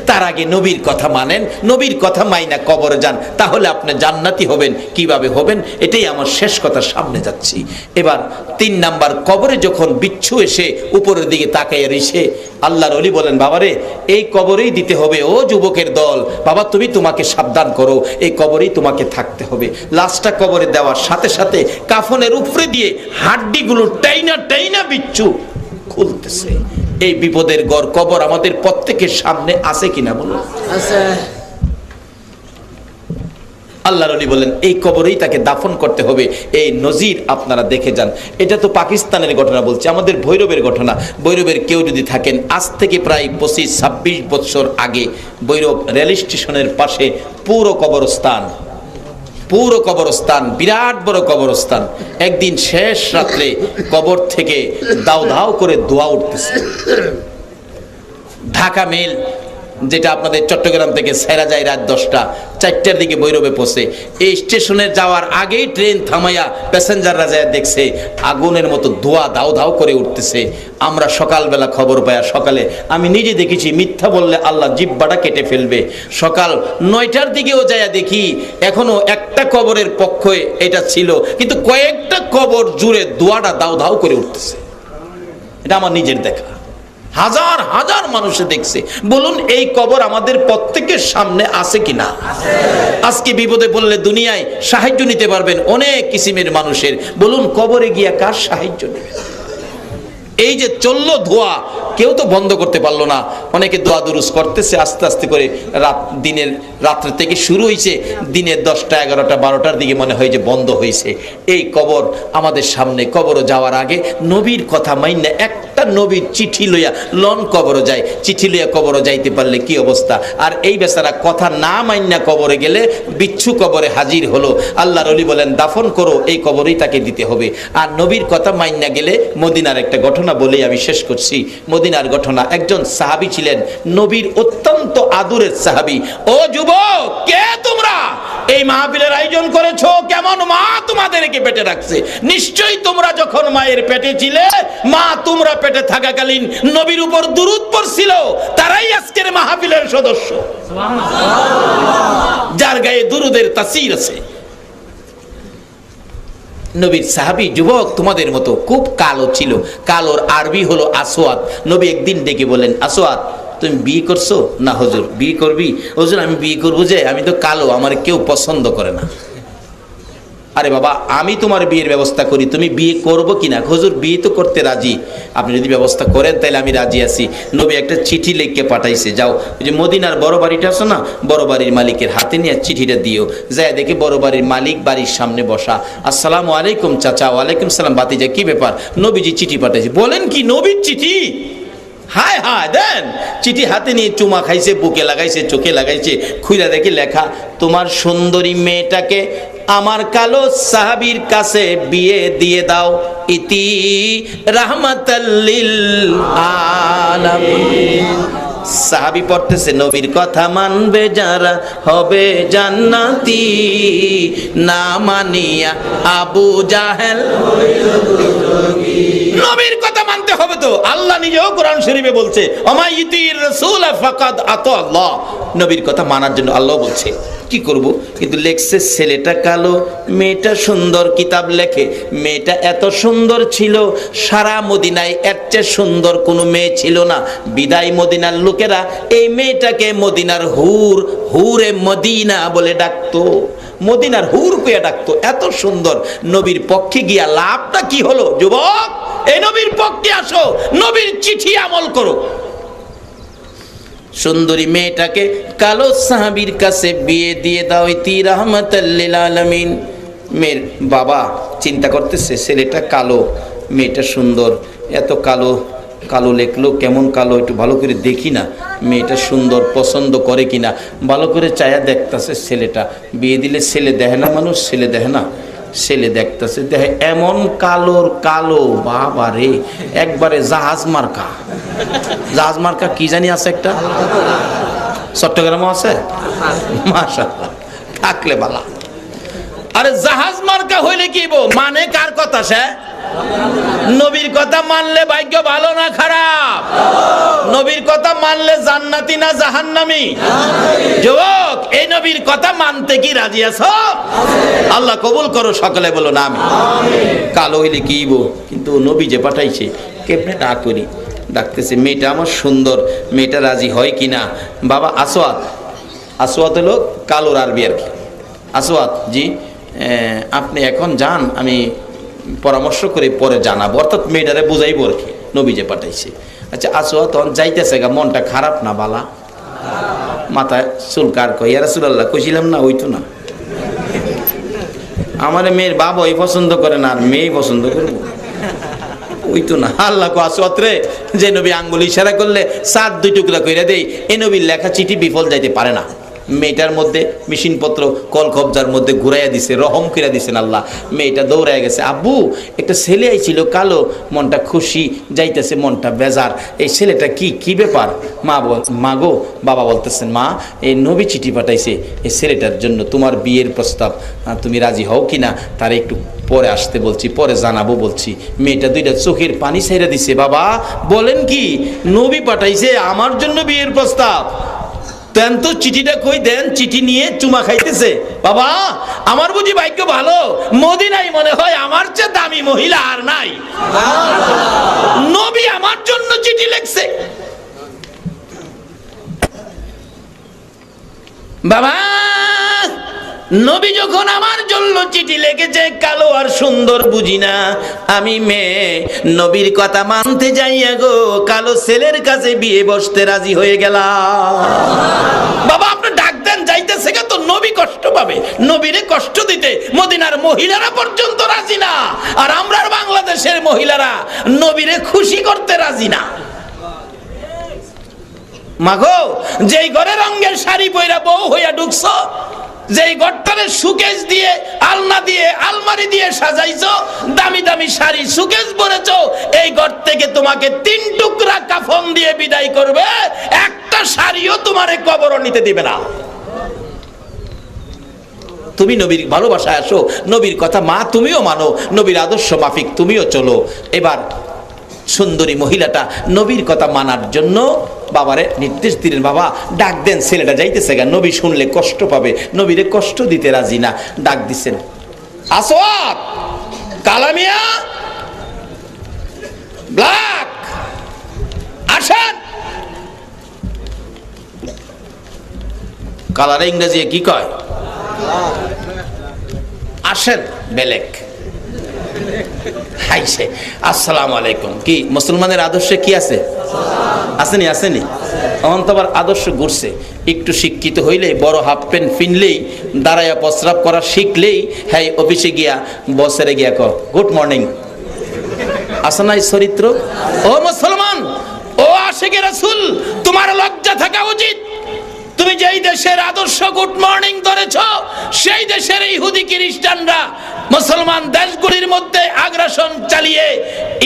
তার আগে নবীর কথা মানেন, নবীর কথা মাইনা কবরে যান, তাহলে আপনি জান্নাতি হবেন। কিভাবে হবেন? এটাই আমার শেষ কথা, সামনে যাচ্ছি। এবার 3 নাম্বার কবরে যখন বিচ্ছু এসে উপরের দিকে তাকাইয়া রইছে, আল্লাহর ওলি বলেন বাবারে এই কবরেই দিতে হবে। ও যুবকের দল, বাবা তুমি তোমাকে সাবধান করো, এই কবরেই তোমাকে থাকতে হবে। লাশটা কবরে দেওয়ার সাথে সাথে কাফনের উপরে দিয়ে হাড্ডিগুলো টাইনা টাইনা বিচ্ছু খুলতেছে। এই বিপদের ঘর কবর আমাদের প্রত্যেকের সামনে আছে কিনা বলুন? আছে। আল্লাহর ওলি বলেন এই কবরেই তাকে দাফন করতে হবে। এই নজির আপনারা দেখে যান। এটা তো পাকিস্তানের ঘটনা বলছে, আমাদের ভৈরবের ঘটনা। ভৈরবের কেউ যদি থাকেন, আজ থেকে প্রায় 25-26 বছর আগে ভৈরব রেল স্টেশনের পাশে পুরো কবরস্থান, বিরাট বড় কবরস্থান। একদিন শেষ রাত্রে কবর থেকে দাও দাও করে ধোঁয়া উঠতেছে। ঢাকা মেল, যেটা আপনাদের চট্টগ্রাম থেকে ছেড়া যায় রাত 10টা, 4টার দিকে ভৈরবে পৌঁছে। এই স্টেশনে যাওয়ার আগেই ট্রেন থামাইয়া প্যাসেঞ্জাররা যায় দেখছে আগুনের মতো ধোঁয়া দাও দাও করে উঠতেছে। আমরা সকালবেলা খবর পাইয়া, সকালে আমি নিজে দেখেছি, মিথ্যা বললে আল্লাহ জিহ্বাটা কেটে ফেলবে। সকাল 9টার দিকেও যাইয়া দেখি এখনো একটা কবরের পক্ষে এটা ছিল, কিন্তু কয়েকটা কবর জুড়ে ধোঁয়াটা দাও দাও করে উঠতেছে। এটা আমার নিজের দেখা, হাজার হাজার মানুষে দেখছে। বলুন এই কবর আমাদের প্রত্যেকের সামনে আছে কিনা? আজকে বিপদে পড়লে দুনিয়ায় সাহায্য নিতে পারবেন অনেক কিসিমের মানুষের। বলুন কবরে গিয়া কার সাহায্য নেবেন? এই যে চললো ধোয়া, কেউ তো বন্ধ করতে পারলো না। অনেকে দোয়া দুরুস করতেছে আস্তে আস্তে করে। রাত্রে থেকে শুরু হয়েছে, দিনের 10টা 11টা 12টার দিকে মনে হয় যে বন্ধ হয়েছে। এই কবর আমাদের সামনে। কবরও যাওয়ার আগে নবীর কথা মাইন্না একটা নবীর চিঠি লইয়া লন কবরও যায়। চিঠি লইয়া কবরও যাইতে পারলে কি অবস্থা। আর এই বেচারা কথা না মাইন্না কবরে গেলে বিচ্ছু কবরে হাজির হলো। আল্লাহর ওলি বলেন দাফন করো, এই কবরেই তাকে দিতে হবে। আর নবীর কথা মাইন্না গেলে, মদিনার একটা ঘটনা বলেই আমি শেষ করছি। মদিনার ঘটনা, একজন সাহাবী ছিলেন, নবীর অত্যন্ত আদরের সাহাবী। ও যুবক, কে তোমরা এই মাহফিলের আয়োজন করেছো? কেমন মা তোমাদেরকে পেটে রাখছে? নিশ্চয়ই তোমরা যখন মায়ের পেটে ছিলে, মা তোমরা পেটে থাকাকালীন নবীর উপর দুরূদ পড়ছিল, তারাই আজকের মাহফিলের সদস্য, যার গায়ে দুরূদের তাসির আছে। নবীর সাহাবী যুবক তোমাদের মতো খুব কালো ছিল। কালোর আরবি হলো আসওয়াদ। নবী একদিন ডেকে বলেন, আসওয়াদ তুমি বিয়ে করছো? না হুজুর। বিয়ে করবি? হুজুর আমি বিয়ে করবো, যে আমি তো কালো, আমার কেউ পছন্দ করে না। আরে বাবা, আমি তোমার বিয়ের ব্যবস্থা করি, তুমি বিয়ে করবো কিনা? হুজুর বিয়ে তো করতে রাজি, আপনি যদি ব্যবস্থা করেন তাহলে আমি রাজি আছি। নবী একটা চিঠি লিখে পাঠাইছে, যাও ওই যে মদিনার বড় বাড়িটা আছে না, বড় বাড়ির মালিকের হাতে নিয়ে চিঠিটা দিও। যায় দেখে বড় বাড়ির মালিক বাড়ির সামনে বসা। আসসালামু আলাইকুম চাচা। ওয়ালাইকুম সালাম। বাতিজা কি ব্যাপার? নবীজি চিঠি পাঠাইছে। বলেন কি, নবীর চিঠি? হায় হায় দেন। চিঠি হাতে নিয়ে চুমা খাইছে, বুকে লাগাইছে, চোখে লাগাইছে, খুইলা দেখি লেখা, তোমার সুন্দরী মেয়েটাকে আমার কালো সাহাবীর কাছে বিয়ে দিয়ে দাও, ইতি রাহমাতাল লিল আলামিন। সাহাবী পড়তেছে, নবীর কথা মানবে যারা হবে জান্নাতি, না মানিয়া আবু জাহেল। নবীর কথা মানতে হবে তো। আল্লাহ নিজেও কোরআন শরীফে বলছে, ওমাই ইতির রাসূল ফাকাদ আতা আল্লাহ। নবীর কথা মানার জন্য আল্লাহ বলছে। কি করব? কিন্তু লেখছে ছেলেটা কালো, মেয়েটা সুন্দর। কিতাব লেখে মেয়েটা এত সুন্দর ছিল, সারা মদিনায় এর চেয়ে সুন্দর কোনো মেয়ে ছিল না। বিদায় মদিনার লোকেরা এই মেয়েটাকে মদিনার হুর, হুরে মদিনা বলে ডাকতো, মদিনার হুর কইয়া ডাকতো। এত সুন্দর। নবীর পক্ষে গিয়া লাভটা কি হলো? যুবক, এই নবীর পক্ষে আসো, নবীর চিঠি আমল করো। সুন্দরী মেয়েটাকে কালো সাহাবীর কাছে বিয়ে দিয়ে দাও, ইতি রাহমাতাল লিল আলামিন। মেয়ের বাবা চিন্তা করতেছে, ছেলেটা কালো, মেয়েটা সুন্দর, এত কালো কালো লেখলো, কেমন কালো, একটু ভালো করে দেখি না, মেয়েটা সুন্দর, পছন্দ করে কিনা ভালো করে চায়া দেখতেছে। ছেলেটা বিয়ে দিলে ছেলে দেখে না মানুষ, ছেলে দেখে না, ছেলে দেখতেছে, দেখে এমন কালোর কালো, বাবা রে, একবারে জাহাজ মার্কা। জাহাজ মার্কা কি জানি আছে একটা, চট্টগ্রামও আছে, মাশাআল্লাহ, থাকলে বালা। আরে জাহাজ মার্কা হইলে কি মানে? কার কথা? সে নবীর কথা মানলে ভাগ্য ভালো না খারাপ? নবীর কথা মানলে জান্নাতি না জাহান্নামী? যুবক, এই নবীর কথা মানতে কি রাজি আছো? আল্লাহ কবুল করো, সকলে বলো না আমি। কালো হইলে কি কিন্তু নবী যে পাঠাইছে, কেমনে না করি। ডাকতেছে, মেয়েটা আমার সুন্দর, মেয়েটা রাজি হয় কিনা। বাবা আসওয়াত, আসওয়াত হলো কালোর আরবি আর কি। আসওয়াত জি, আপনি এখন যান, আমি পরামর্শ করে পরে জানাবো, অর্থাৎ মেয়েটারে বুঝাইবো আর কি, নবী যে পাঠাইছে। আচ্ছা আসওয়াত তখন যাইতেছে গা, মনটা খারাপ না বালা, মাথায় চুলকার, কই ইয়া রাসূলুল্লাহ কইছিলাম না হইতো না, আমার মেয়ের বাবা ওই পছন্দ করে না, আর মেয়ে পছন্দ করবো, হইতো না। আল্লাহ কো আসওয়াত রে, যে নবী আঙ্গুল ইশারা করলে সাত দুই টুকরা কইরা দেই, এই নবীর লেখা চিঠি বিফল যাইতে পারে না। মেয়েটার মধ্যে মেশিনপত্র কল কবজার মধ্যে ঘুরাইয়া দিছে, রহম করে দিছেন আল্লাহ। মেয়েটা দৌড়ায় গেছে, আব্বু একটা ছেলে আইছিল কালো, মনটা খুশি, যাইতেছে মনটা বেজার, এই ছেলেটা কি ব্যাপার? মা গো, বাবা বলতেছেন, মা এই নবী চিঠি পাঠাইছে এই ছেলেটার জন্য, তোমার বিয়ের প্রস্তাব, তুমি রাজি হও কিনা, তার একটু পরে আসতে বলছি, পরে জানাবো বলছি। মেয়েটা দুইটা চোখের পানি ছাইরা দিছে, বাবা বলেন কি? নবী পাঠাইছে আমার জন্য বিয়ের প্রস্তাব? দেন তো চিঠিটা, কই দেন। চিঠি নিয়ে চুমা খাইতেছে, বাবা আমার বুঝি ভাগ্য ভালো, মদিনায় মনে হয় আমার চেয়ে দামি মহিলা আর নাই, নবী আমার জন্য চিঠি লিখছে। বাবা নবী যখন আমার জন্য চিঠি লিখেছে, কালো আর সুন্দর বুঝি না, আমি মেয়ে নবীর কথা মানতে যাইয়া গো কালো ছেলের কাছে বিয়ে বসতে রাজি হয়ে গেলাম। বাবা আপনি ডাক দেন, যাইতেছে তো নবী কষ্ট পাবে, নবীরে কষ্ট দিতে মদিনার মহিলারা পর্যন্ত রাজি না, আর আমরা বাংলাদেশের মহিলারা নবীরে খুশি করতে রাজি না। মাগো, যেই ঘরে রঙের শাড়ি পইরা বউ হইয়া ঢুকছো, যেই ঘরটারে সুকেশ দিয়ে, আলনা দিয়ে, আলমারি দিয়ে সাজাইছো, দামি দামি শাড়ি সুকেশ পরেছো, এই ঘর থেকে তোমাকে 3 টুকরা কাফন দিয়ে বিদায় করবে, একটা শাড়িও তোমারে কবর নিতে দিবে না। তুমি নবীর ভালোবাসায় আসো, নবীর কথা মা তুমিও মানো, নবীর আদর্শ মাফিক তুমিও চলো। এবার সুন্দরী মহিলাটা নবীর কথা মানার জন্য বাবারে নির্দেশ দিলেন, বাবা ডাক দেন, ছেলেটা যাইতেছে গা, নবী শুনলে কষ্ট পাবে, নবীরে কষ্ট দিতে রাজি না। ডাক দিচ্ছেন, আসওয়াত, কালামিয়া, ব্ল্যাক, আসেন। কালারে ইংরেজি কি কয়? আসেন। বেলেক হাইছে, আসসালামু আলাইকুম। কি মুসলমানের আদর্শে কি আছে? আসেনি আসেনি। অন্ত আবার আদর্শ ঘুরছে, একটু শিক্ষিত হইলে, বড় হাফ প্যান্ট ফিনলেই, দাঁড়াইয়া প্রস্রাব করা শিখলেই, হ্যাঁ অফিসে গিয়া বসেরে গিয়া কর গুড মর্নিং। আসে নাই চরিত্র? ও মুসলমান, ও আসে থেকে রাসূল, তোমার লজ্জা থাকা উচিত। তুমি যেই দেশের আদর্শ গুড মর্নিং ধরেছ, সেই দেশের ইহুদি খ্রিস্টানরা মুসলমান দেশগুলির মধ্যে আগ্রাসন চালিয়ে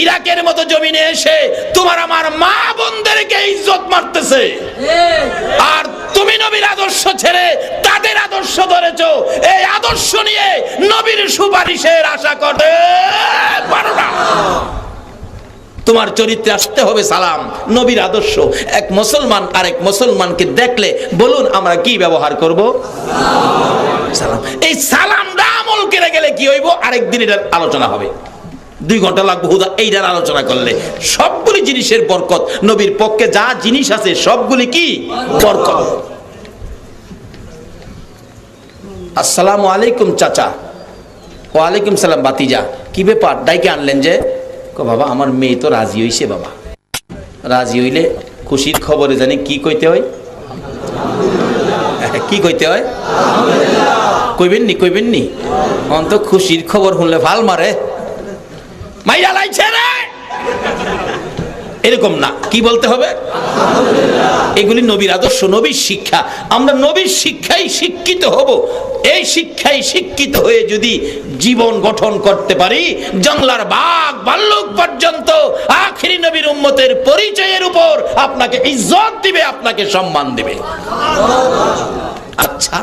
ইরাকের মতো জমিনে এসে তোমার আমার মা বোনদেরকে ইজ্জত মারতেছে, আর তুমি নবীর আদর্শ ছেড়ে তাদের আদর্শ ধরেছ। এই আদর্শ নিয়ে নবীর সুপারিশের আশা করতে পারো না। তোমার চরিত্রে আসতে হবে সালাম, নবীর আদর্শ। এক মুসলমান আরেক মুসলমানকে দেখলে বলুন আমরা কি ব্যবহার করব? সালাম। এই সালামটা আমল করে গেলে কি হইব? আরেকদিন এটার আলোচনা হবে, 2 ঘন্টা লাগবে হুদা এইটার আলোচনা করলে। সবগুলি জিনিসের বরকত, নবীর পক্ষে যা জিনিস আছে সবগুলি কি বরকত। আসসালামু আলাইকুম চাচা। ওয়ালাইকুম সালাম বাতিজা। কি ব্যাপার, ডাইকে আনলেন যে? বাবা আমার মেয়ে তো রাজি হইছে। বাবা রাজি হইলে খুশির খবরে জানি কি কইতে হয়, কি কইতে হয়? কইবেন নি অন্ত খুশির খবর শুনলে ভাল মারে, মাইয়া লাইছে রে, এরকম না। কি বলতে হবে? এগুলি নবীর আদর্শ, নবীর শিক্ষা। আমরা নবীর শিক্ষায় শিক্ষিত হব। এই শিক্ষায় শিক্ষিত হয়ে যদি জীবন গঠন করতে পারি, জঙ্গলার বাঘ ভাল্লুক পর্যন্ত আখিরি নবীর উম্মতের পরিচয়ের উপর আপনাকে ইজ্জত দিবে, আপনাকে সম্মান দিবে। আচ্ছা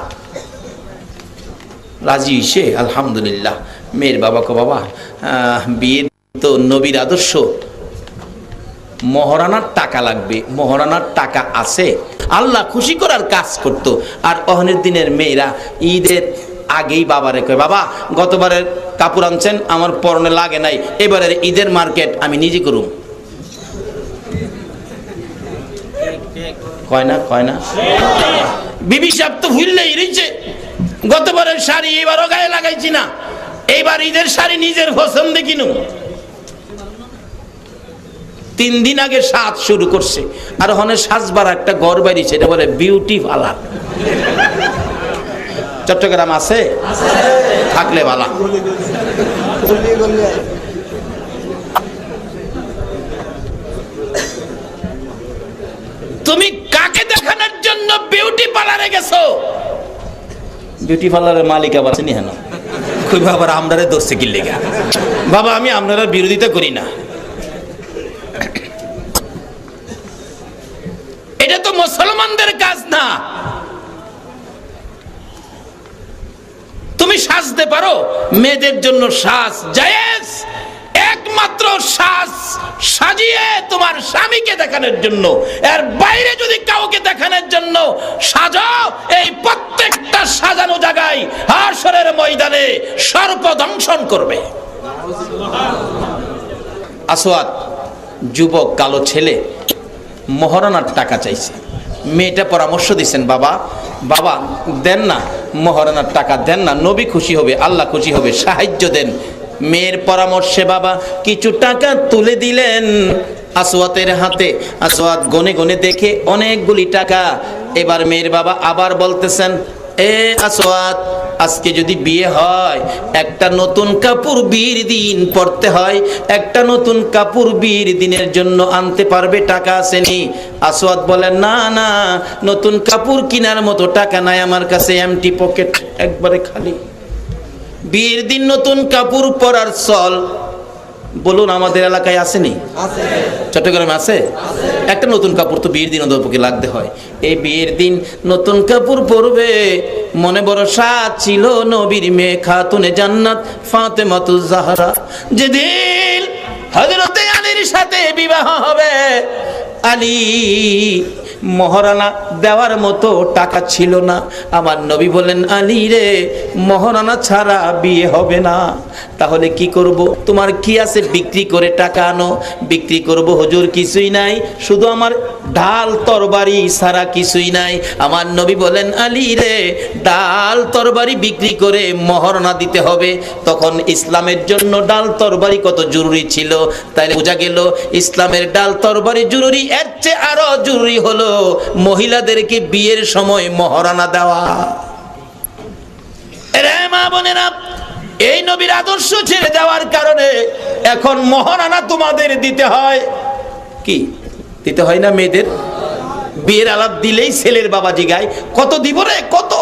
রাজি হইছে, আলহামদুলিল্লাহ। মেয়ের বাবাকে বাবা বিয়ে তো নবীর আদর্শ, মহারানার টাকা লাগবে, মহারানার টাকা আছে। আল্লাহ খুশি করার কাজ করত। আর অহনের দিনের মেয়েরা ঈদের আগেই বাবারে কয়, বাবা গতবারের কাপড় আনছেন আমার পরনে লাগে নাই, এবারের ঈদের মার্কেট আমি নিজে করুম। কয় না বিবি সাহেব তো ভুললেই রয়েছে, গতবারের শাড়ি এবারও গায়ে লাগাইছি না, এইবার ঈদের শাড়ি নিজের পছন্দে কিনুম। 3 দিন আগে সাজ শুরু করছে, আর ওখানে সাজবার একটা ঘর বাড়ি, সেটা বলে বিউটি পার্লার। চট্টগ্রাম আছে? থাকলে ভালো। তুমি কাকে দেখানোর জন্য বিউটি পার্লারে গেছো? বিউটি পার্লারের মালিক আবার চিনি হেন, কইবা আবার আমরারে দোষে কি লেগা? বাবা আমি আপনারা বিরোধিতা করি না, এটা তো মুসলমানদের কাজ না। তুমি সাজতে পারো, মেয়েদের জন্য সাজ জায়েজ, একমাত্র সাজ সাজিয়ে তোমার স্বামীকে দেখানোর জন্য। এর বাইরে যদি কাউকে দেখানোর জন্য সাজাও, এই প্রত্যেকটা সাজানো জায়গায় হাশরের ময়দানে সর্প দংশন করবে। আসওয়াদ যুবক কালো ছেলে মহারানার টাকা চাইছে, মেয়েটা পরামর্শ দিচ্ছেন, বাবা দেন না, মহারানার টাকা দেন না, নবী খুশি হবে, আল্লাহ খুশি হবে, সাহায্য দেন। মেয়ের পরামর্শে বাবা কিছু টাকা তুলে দিলেন আসওয়াতের হাতে। আসওয়াত গনে গনে দেখে অনেকগুলি টাকা। এবার মেয়ের বাবা আবার বলতেছেন, এ আসওয়াত আজকে যদি বিয়ে হয় একটা নতুন কাপড় বিয়ের দিন পরতে হয়, একটা নতুন কাপড় বিয়ের দিনের জন্য আনতে পারবে? টাকা আসেনি। আসওয়াত বলেন, না না, নতুন কাপড় কেনার মতো টাকা নাই আমার কাছে, এমটি পকেট, একবারে খালি। বিয়ের দিন নতুন কাপড় পরার চল বলুন আমাদের এলাকায় আসেনি? চট্টগ্রামে আছে? একটা নতুন কাপড় তো বিয়ের দিন অন্ততপক্ষে লাগতে হয়। এই বিয়ের দিন নতুন কাপড় পরবে, মনে বড় সাজ ছিল নবীর মেয়ে খাতুনে জান্নাত ফাতেমাতুজ জাহরা। যেদিন হযরতে আলীর সাথে বিবাহ হবে, আলী মহারানা দেওয়ার মতো টাকা ছিল না। আমার নবী বলেন, আলী রে মহারানা ছাড়া বিয়ে হবে না। তাহলে কি করব? তোমার কি আছে? বিক্রি করে টাকা আনো। বিক্রি করব হুজুর, কিছুই নাই, শুধু আমার ঢাল তরবারি ছাড়া কিছুই নাই। আমার নবী বলেন, আলী রে ডাল তরবারি বিক্রি করে মহারানা দিতে হবে। তখন ইসলামের জন্য ডাল তরবারি কত জরুরি ছিল। তাইলে বোঝা গেল ইসলামের ডাল তরবারি জরুরি, এর চেয়ে আরো জরুরি হলো মহিলাদেরকে বিয়ের সময় মহারানা দেওয়া। রে মা বোনেরা, এই নবীর আদর্শ ছেড়ে দেওয়ার কারণে এখন মহারানা তোমাদের দিতে হয়। কি দিতে হয় না মেয়েদের? বিয়ের আলাপ দিলেই ছেলের বাবা জিগায় কত দিব রে, কত?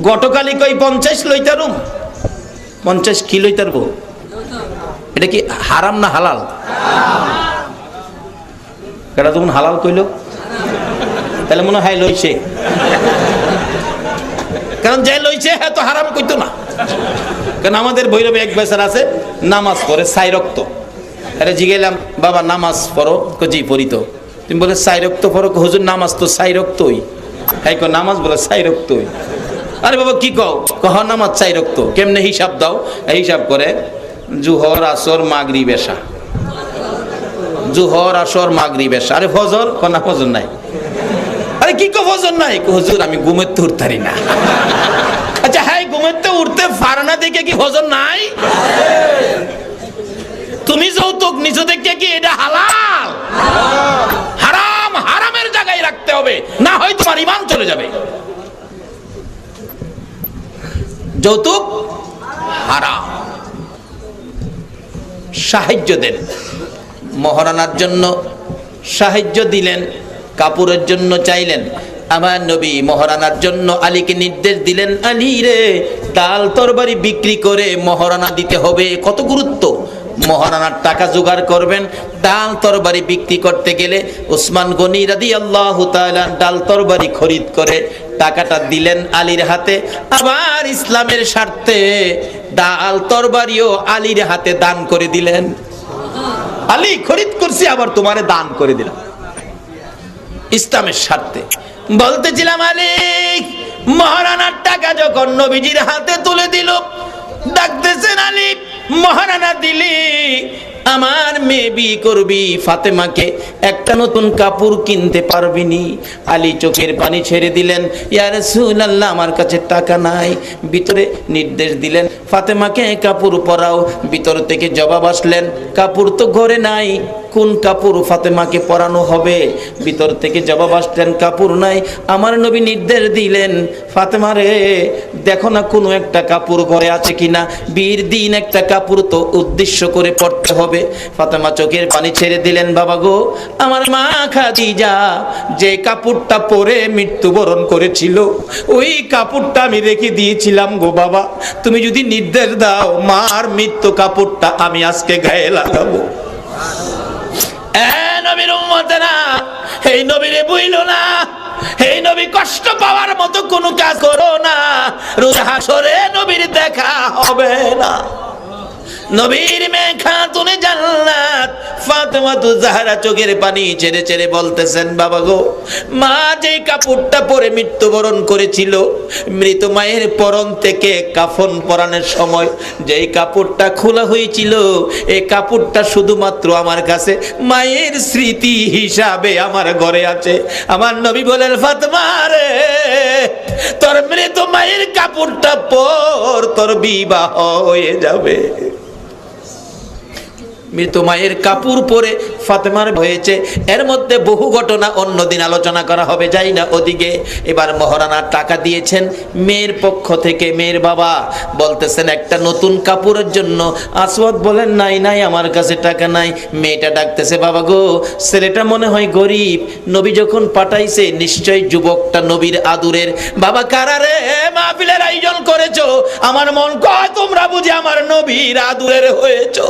গতকালই কই 50 লইতারুম। 50 কি লইতারবো? এটা কি হারাম না হালাল? এটা তখন হালাল কইলো, তাহলে মনে হয় লইছে, কারণ যে লইছে হ্যাঁ তো হারাম কইতো না। কারণ আমাদের ভৈরবে এক বেচার আছে, নামাজ পড়ে 6 রক্ত। আরে জিগাইলাম বাবা নামাজ পড়ো? জি পড়ি তো। তুমি বলে 6 রক্ত পড়ো? হুজুর নামাজ তো 6 রক্তই। হ্যাঁ কো নামাজ বলে 6 রক্তই। আরে বাবা কি কও? কহ নামাজ 4 রক্ত। কেমনে হিসাব দাও? হিসাব করে জুহর আসর মাগরিব এশা, জুহর আসর মাগরিব এশা। আরে ফজর? কোন ফজর নাই। আরে কি কো ফজর নাই? হুজুর আমি ঘুমের তো উঠতারি না। আচ্ছা হ্যাঁ ঘুমের তো উঠতে পারে না দেখে কি ফজর নাই? তুমি যৌতুক নিছো দেখে কি এটা হালাল? হারাম হারামের জায়গায় রাখতে হবে, না হয় তোমার ঈমান চলে যাবে। যৌতুক হারাম। সাহায্য দেন, মহারানার জন্য সাহায্য দিলেন, কাপড়ের জন্য চাইলেন। আমার নবী মহারানার জন্য আলীকে নির্দেশ দিলেন, আলী রে ডাল তরবারি বিক্রি করে মহারানা দিতে হবে। কত গুরুত্ব! মহারানার টাকা জোগাড় করবেন। ডাল তরবারি বিক্রি করতে গেলে ওসমান গনি রাদিয়াল্লাহু তাআলা ডাল তরবারি খরিদ করে টাকাটা দিলেন আলীর হাতে। আবার ইসলামের স্বার্থে ডাল তরবারিও আলীর হাতে দান করে দিলেন। আলী খরিদ করছি, আবার তোমারে দান করে দিলাম ইসলামের স্বার্থে। বলতেছিলাম আলী মহারানার টাকা যখন নবীজির হাতে তুলে দিল, ডাকতেছেন আলী মহারানা দিলি আমার মেয়ে বিয়ে করবি, ফাতেমাকে একটা নতুন কাপড় কিনতে পারবি নি? আলী চোখের পানি ছেড়ে দিলেন, ইয়া রাসূলুল্লাহ আমার কাছে টাকা নাই। ভিতরে নির্দেশ দিলেন ফাতেমাকে কাপড় পরাও। ভিতর থেকে জবাব আসলেন কাপড় তো ঘরে নাই, কোন কাপড় ফাতেমাকে পরানো হবে? ভিতর থেকে জবাব আসলেন কাপড় নাই। আমার নবী নির্দেশ দিলেন ফাতেমা রে দেখো না কোনো একটা কাপড় ঘরে আছে কিনা, বিয়ের দিন একটা কাপড় তো উদ্দেশ্য করে পড়তে হবে। ফাতেমা চোখের পানি ছেড়ে দিলেন, বাবা গো আমার মা খাদিজা যে কাপড়টা পরে মৃত্যুবরণ করেছিল ওই কাপড়টা আমি রেখে দিয়েছিলাম গো বাবা, তুমি যদি নির্দেশ দাও মার মৃত্যু কাপড়টা আমি আজকে গায়ে লাগাবো। নবীর উম্মতেরা এই নবীরে বুঝলো না, এই নবী কষ্ট পাওয়ার মতো কোনো কাজ করো না, রোজ হাসরে নবীর দেখা হবে না। নবীর মেয়ে খাতুনে জান্নাত ফাতেমা তু জাহরা চোখের পানি ছেড়ে ছেড়ে বলতেছেন, বাবা গো মা যে কাপড়টা পরে মৃত্যুবরণ করেছিল, মৃত মায়ের পরন থেকে কাফন পরানোর সময় যেই কাপড়টা খোলা হয়েছিল এই কাপড়টা শুধুমাত্র আমার কাছে মায়ের স্মৃতি হিসাবে আমার ঘরে আছে। আমার নবী বলেন ফাতেমা রে তোর মৃত মায়ের কাপড়টা পর, তোর বিবাহ হয়ে যাবে। মৃত মায়ের কাপড় পরে ফাতেমার হয়েছে। এর মধ্যে বহু ঘটনা অন্যদিন আলোচনা করা হবে, যাই না ওদিকে। এবার মহারানার টাকা দিয়েছেন মেয়ের পক্ষ থেকে, মেয়ের বাবা বলতেছেন একটা নতুন কাপড়ের জন্য। আসওয়াদ বলেন নাই নাই আমার কাছে টাকা নাই। মেয়েটা ডাকতেছে, বাবা গো ছেলেটা মনে হয় গরিব, নবী যখন পাঠাইছে নিশ্চয় যুবকটা নবীর আদুরের। বাবা কারা রে মাহফিলের আয়োজন করেছো? আমার মন কয় তোমরা বুঝি আমার নবীর আদুরের হয়েছো।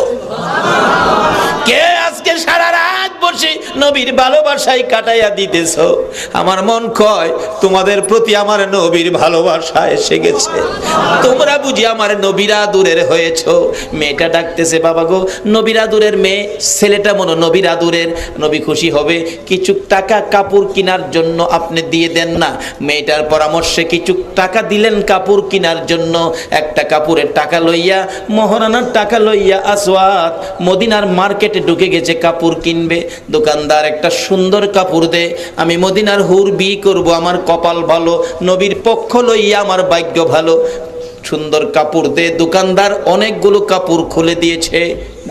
কে আজকে সারা রাত বসে নবীর ভালোবাসায় কাটাইয়া দিতেছ? আমার মন কয় তোমাদের প্রতি আমার নবীর ভালোবাসা এসে গেছে, তোমরা বুঝি আমার নবীর আদুরের হয়েছো। মেয়েটা ডাকতেছে, বাবা গো নবীর আদুরের মেয়ে, ছেলেটা মনে নবীর আদুরের, নবী খুশি হবে। কিছু টাকা কাপড় কেনার জন্য আপনি দিয়ে দেন না। মেয়েটার পরামর্শে কিছু টাকা দিলেন কাপড় কেনার জন্য। একটা কাপড়ের টাকা লইয়া মহারানার টাকা লইয়া আসওয়াদ মদিনার মার্কেটে ঢুকে গেছে কাপড় কিনবে। দোকানদার একটা সুন্দর কাপড় দে, আমি মদিনার হুর বিয়ে করব, আমার কপাল ভালো, নবীর পক্ষ লইয়া আমার ভাগ্য ভালো। সুন্দর কাপড় দে। দোকানদার অনেকগুলো কাপড় খুলে দিয়েছে,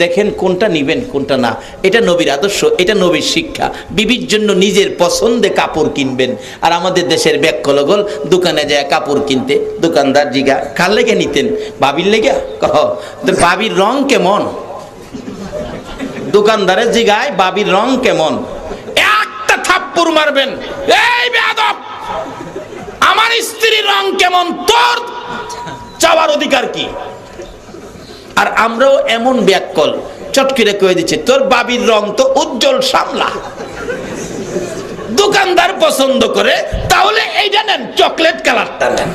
দেখেন কোনটা নিবেন কোনটা না। এটা নবীর আদর্শ, এটা নবীর শিক্ষা। বিবির জন্য নিজের পছন্দে কাপড় কিনবেন। আর আমাদের দেশের ব্যাকলগল দোকানে যায় কাপড় কিনতে, দোকানদার জিগা কার লেগে নিতেন? ভাবির লেগে? কহ ভাবির রং কেমন? দোকানদারে জিগায় বাবির রং কেমন, একটা থাপ্পড় মারবেন, এই বেয়াদব আমার স্ত্রীর রং কেমন, তোর চাওয়ার অধিকার কি? আর আমরাও এমন ব্যাককল চটকিরে কয়ে দিচ্ছে, তোর বাবির রং তো উজ্জ্বল শামলা। দোকানদার পছন্দ করে, তাহলে এইটা নেন, চকলেট কালারটা নেন।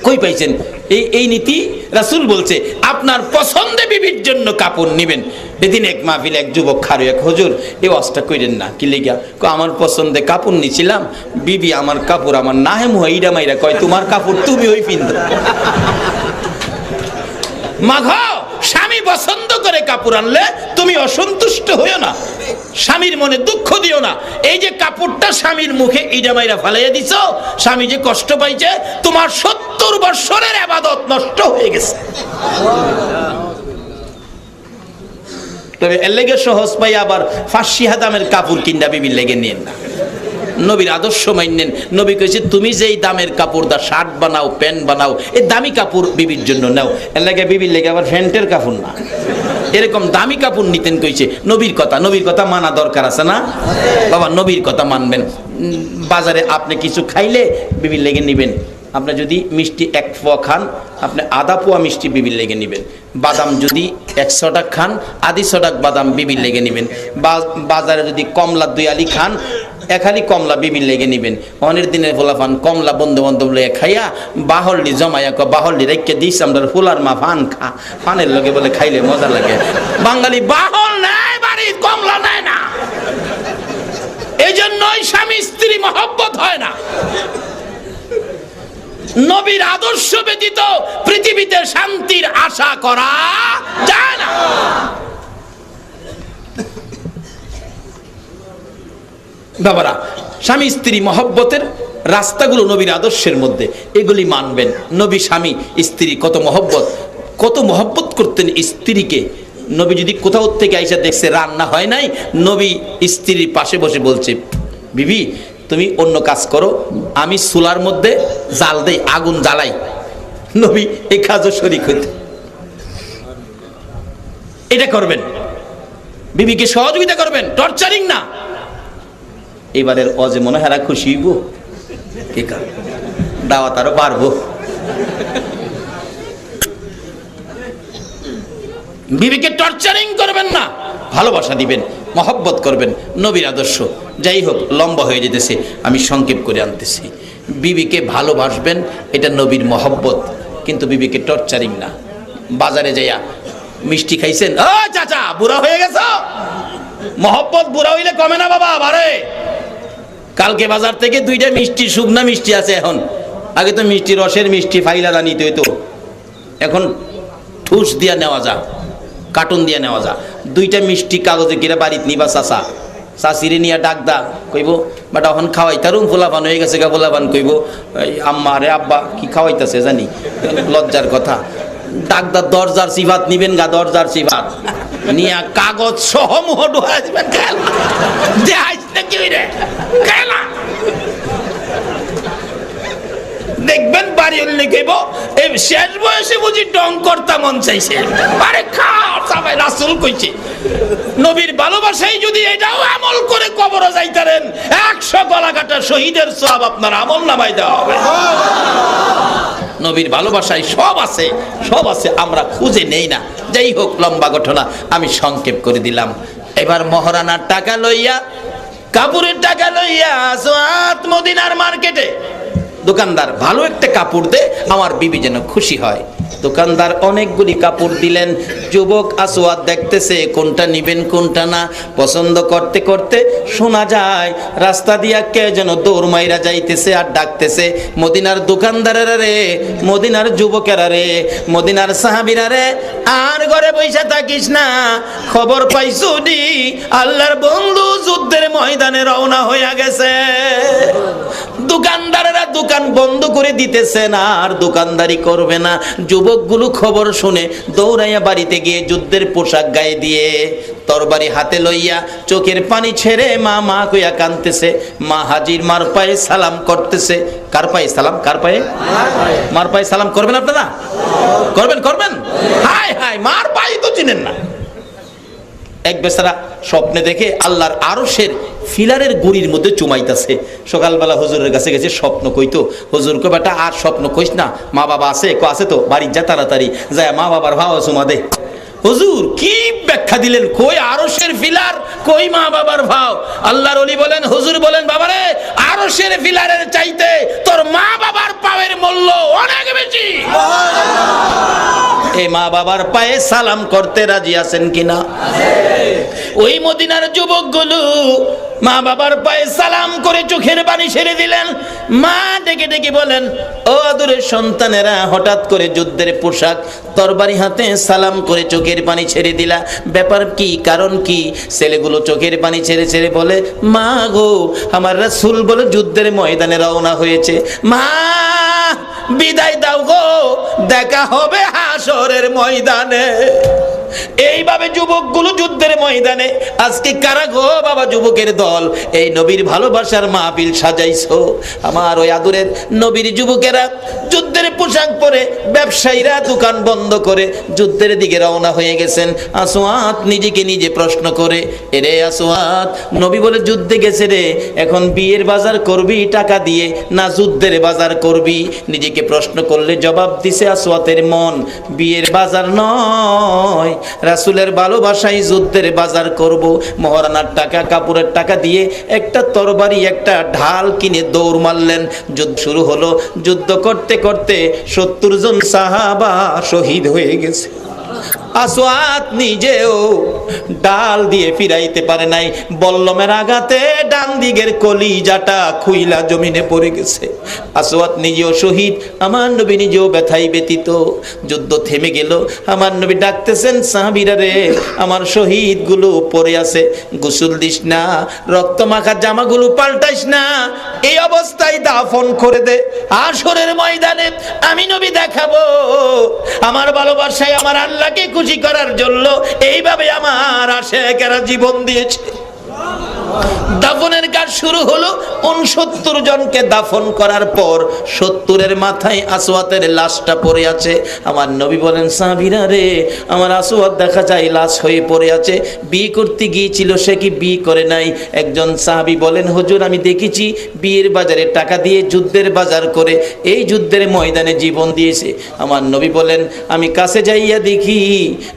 কই পাইছেন এই নীতি? রাসূল বলছে আপনার পছন্দে বিবির জন্য কাপড় নেবেন। এদিন এক মাহফিলে এক যুবক খারু, এক হুজুর এই ওয়াজটা কইরেন না, কি লেগা? আমার পছন্দে কাপড় নিছিলাম, বিবি আমার কাপড় আমার নাহে মুহে ইডা মাইরা কয় তোমার কাপড় তুমি ওই পিন্দ। মাঘ স্বামী পছন্দ করে কাপড় আনলে তুমি অসন্তুষ্ট হইও না, স্বামীর মনে দুঃখ দিও না। এই যে কাপড়টা স্বামীর মুখে ইডা মাইরা ফালাইয়া দিছো, স্বামী যে কষ্ট পাইছে, তোমার 70 বছরের ইবাদত নষ্ট হয়ে গেছে। তবে এর লেগে সহজ পাই আবার 500 দামের কাপড় কিনা বিবির লেগে নিয়েন না। নবীর আদর্শ মাইনেন। নবী কইছে তুমি যেই দামের কাপড় দা শার্ট বানাও, প্যান্ট বানাও, এই দামি কাপড় বিবির জন্য নাও। এর লাগে বিবির লেগে আবার ফ্যান্টের কাপড় না, এরকম দামি কাপড় নিতেন কইছে। নবীর কথা মানা দরকার আছে না বাবা? নবীর কথা মানবেন। বাজারে আপনি কিছু খাইলে বিবির লেগে নিবেন। আপনি যদি মিষ্টি 1 পোয়া খান, আপনি আধা পোয়া মিষ্টি বিবির লেগে নেবেন। বাদাম যদি 100 টাকা খান, আধি 100 টাকা বাদাম বিবির লেগে নেবেন। বাজারে যদি কমলা 2 আলি খান, 1 আলি কমলা বিবির লেগে নেবেন। অনেক দিনের ফোলাফান কমলা বন্ধু বান্ধব লইয়া খাইয়া বাহল্লি জমাইয়া বাহল্লি রেখে দিস আমরা ফুলার মা ফান খা, ফানের লগে বলে খাইলে মজা লাগে। বাঙালি বাহল নেয়, বাড়ির কমলা নেয় না। এই জন্যই স্বামী স্ত্রী মহব্বত হয় না। নবীর আদর্শ ব্যতীত পৃথিবীতে শান্তির আশা করা যায় না। বাবারা, স্বামী স্ত্রী মহব্বতের রাস্তাগুলো নবীর আদর্শের মধ্যে, এগুলি মানবেন। নবী স্বামী স্ত্রী কত মহব্বত করতেন স্ত্রীকে। নবী যদি কোথাও থেকে আইসা দেখছে রান্না হয় নাই, নবী স্ত্রীর পাশে বসে বলছে, বিবি তুমি অন্য কাজ করো, আমি চুলার মধ্যে জাল দেই, আগুন জ্বালাই। নবী এই কাজও শরীক হইতে। এটা করবেন, বিবিকে সহযোগিতা করবেন, টর্চারিং না। এবারের অজে মনে হারা খুশি হইব, দাওয়াত আরো বাড়বো। বিবিকে টর্চারিং করবেন না, ভালোবাসা দিবেন, মহব্বত করবেন। নবীর আদর্শ। যাই হোক, লম্বা হয়ে যেতেছে, আমি সংক্ষেপ করে আনতেছি। বিবিকে ভালোবাসবেন, এটা নবীর মহব্বত, কিন্তু বিবিকে টর্চারিং না। বাজারে যাইয়া মিষ্টি খাইছেন, ও চাচা বুড়া হয়ে গেছ, মহব্বত বুড়া হইলে কমে না বাবা, বাড়ে। কালকে বাজার থেকে 2টা মিষ্টি, শুকনা মিষ্টি আছে এখন। আগে তো মিষ্টি রসের মিষ্টি ফাইলা নিতে হইতো, এখন ঠুস দিয়া নেওয়া যা, কার্টুন দিয়ে নেওয়া যা। 2টা মিষ্টি কাগজে কিরা বাড়িতে নিবা চাচা, চাচিরে নিয়ে ডাক দা, কইব বাটা এখন খাওয়াই তারুম ফোলাপান হয়ে গেছে গা। ফোলাপান কইব আম্মা রে আব্বা কি খাওয়াইতেছে জানি, লজ্জার কথা। ডাকদা দরজার সিফাত নিবেন গা, দরজার সিফাত নিয়া কাগজ সহ মুহ ঢুকাই দিবেন। দেখবেন বাড়ি হলে কইব এই শেষ বয়সে বুঝি ডং করতা মন চাইছে। আরে খাও সবাই, রাসূল কইছে। নবীর ভালোবাসায় যদি এটাও আমল করে কবরে যাইতারেন, 100 গলা কাটা শহীদের সওয়াব আপনার আমল নামায় দেওয়া হবে। নবীর ভালোবাসায় সব আছে, আমরা খুঁজে নেই না। যাই হোক, লম্বা ঘটনা আমি সংক্ষেপ করে দিলাম। এবার মহারানার টাকা লইয়া, কাপড়ের টাকা লইয়া আসওয়াত মদিনার মার্কেটে। দোকানদার ভালো একটা কাপড় দে, আমার বিবি যেন খুশি হয়। দোকানদার অনেকগুলি কাপড় দিলেন। যুবক আসওয়াদ দেখতেছে কোনটা নিবেন কোনটা না, পছন্দ করতে করতে শোনা যায় রাস্তা দিয়া কে যেন দৌড় মাইরা যাইতেছে আর ডাকতেছে, মদিনার দোকানদারেরা রে, মদিনার যুবকেরা রে, মদিনার সাহাবীরা রে, আর ঘরে বইসা থাকিস না, খবর পাইছো দি আল্লাহর বন্ধু যুদ্ধের ময়দানে রওনা হইয়া গেছে। দোকানদারেরা দোকান বন্ধ করে দিতেছে না, আর দোকানদারি করবে না। যুবকগুলো খবর শুনে দৌড়াইয়া বাড়িতে গিয়ে যুদ্ধের পোশাক গায়ে দিয়ে, তরবারি হাতে লইয়া, চোখের পানি ছেড়ে মা মা কইয়া কাঁদতেছে। মা হাজির মার পায়ে সালাম করতেছে। কার পায়ে সালাম? কার পায়ে? মার পায়ে সালাম করবেন আপনারা? করবেন? হায় হায়, মার পায়ে তো চিনেন না। এক বেচারা স্বপ্নে দেখে আল্লাহর আরশের ফিলারের গুড়ির মধ্যে চুমাইতেছে। সকালবেলা হুজুরের কাছে গেছে, স্বপ্ন কইতো। হুজুর কো বেটা আর স্বপ্ন কইস না, মা বাবা আছে? কো আছে তো, বাড়ি যা তাড়াতাড়ি যায় মা বাবার ভাও চুমা দে। হুজুর কি ব্যাখ্যা দিলেন, কই আরশের ফিলার, কই মা বাবার ভাও? আল্লাহর ওলি বলেন, হুজুর বলেন, বাবারে আরশের ফিলারের চাইতে তোর মা বাবার পায়ের মূল্য অনেক বেশি। এই মা বাবার পায়ে সালাম করতে রাজি আছেন কিনা? ওই মদিনার যুবকগুলো মা বাবার পায়ে সালাম করে চোখের পানি ছেড়ে দিলেন। মা ডেকে ডেকে বলেন, ও আদরের সন্তানেরা, হঠাৎ করে যুদ্ধের পোশাক, তরবারি হাতে সালাম করে চোখের পানি ছেড়ে দিলা, ব্যাপার কি, কারণ কি? ছেলেগুলো চোখের পানি ছেড়ে ছেড়ে বলে, মা গো, আমার রাসূল বলে যুদ্ধের ময়দানে রওনা হয়েছে। মা বিদায় দাও গো, দেখা হবে হাসরের ময়দানে। এইভাবে যুবকগুলো যুদ্ধের ময়দানে। আজকে কারা গো বাবা যুবকের দল এই নবীর ভালোবাসার মাহফিল সাজাইছো? আমার ওই আদরের নবীর যুবকেরা যুদ্ধের পোশাক পরে, ব্যবসায়ীরা দোকান বন্ধ করে যুদ্ধের দিকে রওনা হয়ে গেছেন। আসওয়াদ নিজেকে নিজে প্রশ্ন করে, এরে আসওয়াদ, নবী বলে যুদ্ধে গেছে রে, এখন বিয়ের বাজার করবি টাকা দিয়ে না যুদ্ধের বাজার করবি? নিজেকে প্রশ্ন করলে জবাব দিছে আসওয়াতের মন, বিয়ের বাজার নয়, রাসূলের ভালোবাসায় যুদ্ধের বাজার করব। মহারানার টাকা, কাপড়ের টাকা দিয়ে একটা তরবারি, একটা ঢাল কিনে দৌড় মারলেন। যুদ্ধ শুরু হলো। যুদ্ধ করতে করতে 70 জন সাহাবা শহীদ হয়ে গেছে। আসওয়াদ নিজেও ডাল দিয়ে ফিরাইতে পারে নাই, বল্লমের আঘাতে ডান দিকের কলিজাটা খুইলা জমিনে পড়ে গেছে। আসওয়াদ নিজেও শহীদ, আমার নবী নিজেও ব্যথায় ব্যতীত। যুদ্ধ থেমে গেল। আমার নবী ডাকতেছেন, সাহাবীরা রে, আমার শহীদ গুলো পড়ে আছে, গোসল দিস না, রক্ত মাখা জামাগুলো পাল্টাইস না, এই অবস্থায় দাফন করে দে। হাসরের ময়দানে আমি নবী দেখাবো আমার ভালোবাসায় আমার আল্লাহকে খুশি করার জন্য এইভাবে আমার আশিকেরা জীবন দিয়েছে। দাফনের কাজ শুরু হলো। 69 জনকে দাফন করার পর 70-এর মাথায় আসওয়াতের লাশটা পড়ে আছে। আমার নবী বলেন, সাহাবীরা রে, আমার আসওয়াত দেখা যায় লাশ হয়ে পড়ে আছে, বিয়ে করতে গিয়েছিল, সে কি বিয়ে করে নাই? একজন সাহাবী বলেন, হুজুর আমি দেখেছি বিয়ের বাজারে টাকা দিয়ে যুদ্ধের বাজার করে এই যুদ্ধের ময়দানে জীবন দিয়েছে। আমার নবী বলেন, আমি কাছে যাইয়া দেখি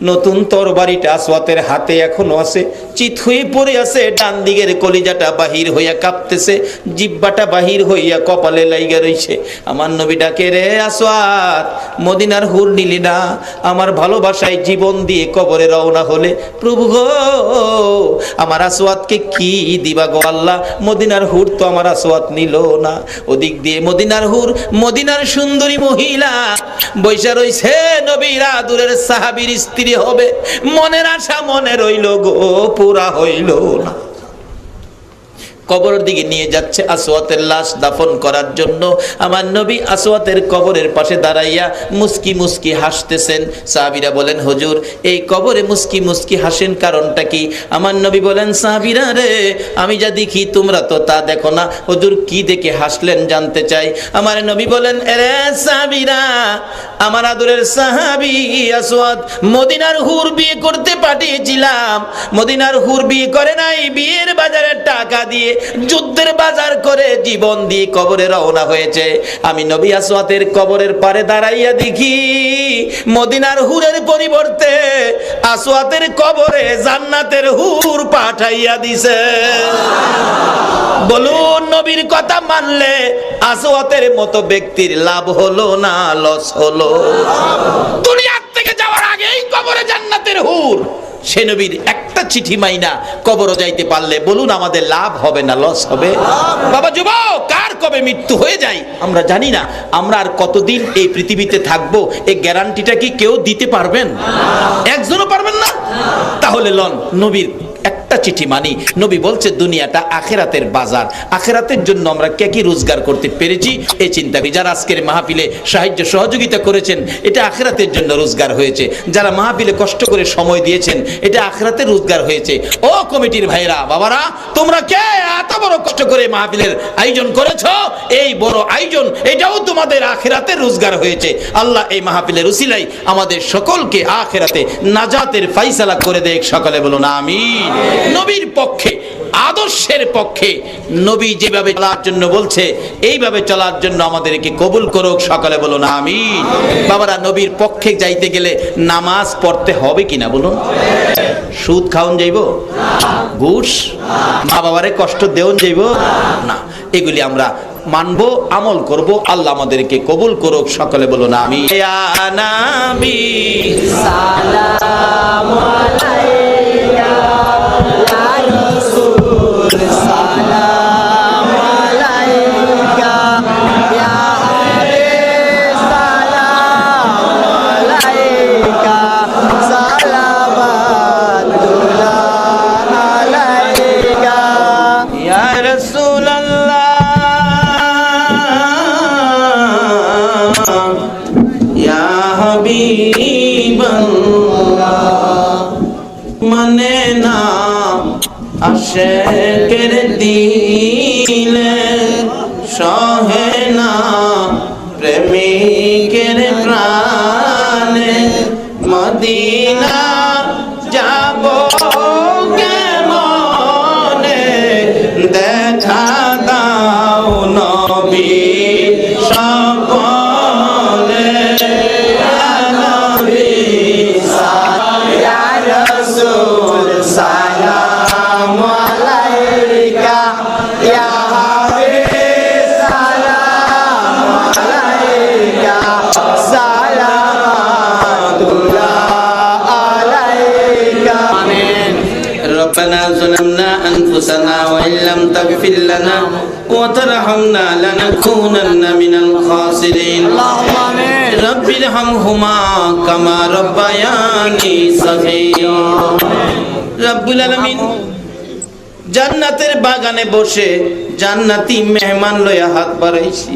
নতুন তরবারিটা আসওয়াতের হাতে এখনো আছে, চিত হয়ে পড়ে আছে, ডান দিকের কলিজাটা বাহির হইয়া কাঁপতেছে, জিহ্বাটা বাহির হইয়া কপালে লাইগা রইছে। আমার নবী ডাকে, রে আসওয়াত, মদিনার হুর নিলি না? আমার ভালোবাসায় জীবন দিয়ে কবরে রওনা হলে, প্রভু গো, আমার আসওয়াতকে কি দিবা গো আল্লাহ? মদিনার হুর তো আমার আসওয়াত নিল না। ওদিক দিয়ে মদিনার হুর, মদিনার সুন্দরী মহিলা বৈশা রইছে, নবীর আদরের সাহাবীর স্ত্রী হবে। মনের আশা মনে রইল গো, পুরা হইল না। কবরের দিকে নিয়ে যাচ্ছে আসওয়াতের লাশ দাফন করার জন্য। আমার নবী আসওয়াতের কবরের পাশে দাঁড়াইয়া মুস্কি মুস্কি হাসতেছেন। সাহাবীরা বলেন, হুজুর এই কবরে মুস্কি মুস্কি হাসেন কারণটা কি? আমার নবী বলেন, সাহাবীরা রে, আমি যা দেখি তোমরা তো তা দেখো না। হুজুর কি দেখে হাসলেন জানতে চাই। আমার নবী বলেন, এরে সাহাবীরা, আমার আদরের সাহাবী আসওয়াত মদিনার হুর বিয়ে করতে পাঠিয়েছিলাম, মদিনার হুর বিয়ে করে নাই, বিয়ের বাজারে টাকা দিয়ে যুদ্ধের বাজার করে জীবন দিয়ে কবরে রওনা হয়েছে। আমি নবী আসওয়াতের কবরের পারে দাঁড়াইয়া দেখি মদিনার হুরের পরিবর্তে আসওয়াতের কবরে জান্নাতের হুর পাঠাইয়া দিছে। বলুন, নবীর কথা মানলে আসওয়াতের মতো ব্যক্তির লাভ হলো না লস হলো? দুনিয়ার থেকে যাওয়ার আগেই কবরে জান্নাতের হুর। সে নবীর একটা চিঠি মাইনা কবরে যাইতে পারলে বলুন আমাদের লাভ হবে না লস হবে? বাবা যুবক, কার কবে মৃত্যু হয়ে যায় আমরা জানি না। আমরা আর কতদিন এই পৃথিবীতে থাকবো এই গ্যারান্টিটা কি কেউ দিতে পারবেন? একজনও পারবেন না। তাহলে লন, নবীর একটা চিঠি মানি। নবী বলছে দুনিয়াটা আখিরাতের বাজার, আখিরাতের জন্য আমরা কি রোজগার করতে পেরেছি এই চিন্তা করি। যারা আজকের মাহফিলে সাহায্য সহযোগিতা করেছেন এটা আখিরাতের জন্য রোজগার হয়েছে, যারা মাহফিলে কষ্ট করে সময় দিয়েছেন এটা আখিরাতের রোজগার হয়েছে। ও কমিটির ভাইরা বাবারা, তোমরা কে এত বড় কষ্ট করে মাহফিলের আয়োজন করেছো, এই বড় আয়োজন এটাও তোমাদের আখিরাতের রোজগার হয়েছে। আল্লাহ এই মাহফিলের উসিলাই আমাদের সকলকে আখিরাতে নাজাতের ফায়সালা করে দেখ, সকলে বলুন আমিন। নবীর পক্ষে, আদর্শের পক্ষে, নবী যেভাবে চলার জন্য বলছে এইভাবে চলার জন্য আমাদেরকে কবুল করুক, সকলে বলুন আমিন। বাবারা, নবীর পক্ষে যাইতে গেলে নামাজ পড়তে হবে কিনা বলুন? সুদ খাওন যাইব, ঘুষ, মা বাবারে কষ্ট দেওন যাইব না, এগুলি আমরা মানবো, আমল করব। আল্লাহ আমাদেরকে কবুল করুক, সকলে বলুন আমিন। ইয়া নবী সালাম আলাইকা, ইয়া রাসূল সালাম আলাইকা, ইয়া হাবিব সালাম আলাইকা, সালাওয়াতুল্লাহ আলাইকা, ইয়া রাসূলুল্লাহ, ইয়া হাবিবাল্লাহ। মানে না আশিকের দিলে, সহে না প্রেমিকের প্রাণে, মদিনা যাব কেমনে, দেখা দাও নবী সকলে, ইয়া নবী ইয়া রাসূল সালাম আলাইকা, ইয়া হাবিব সালাম আলাইকা, সালাওয়াতুল্লাহ আলাইকা। আমিন। ربنا ظلمنا أنفسنا وإن لم تغفر لنا وترحمنا لنكونن من الخاسرين رب ارحمهما كما ربياني صغيرا। রব্বুল আলামিন জান্নাতের বাগানে বসে জান্নাতি মেহমান লইয়া হাত বাড়াইছি,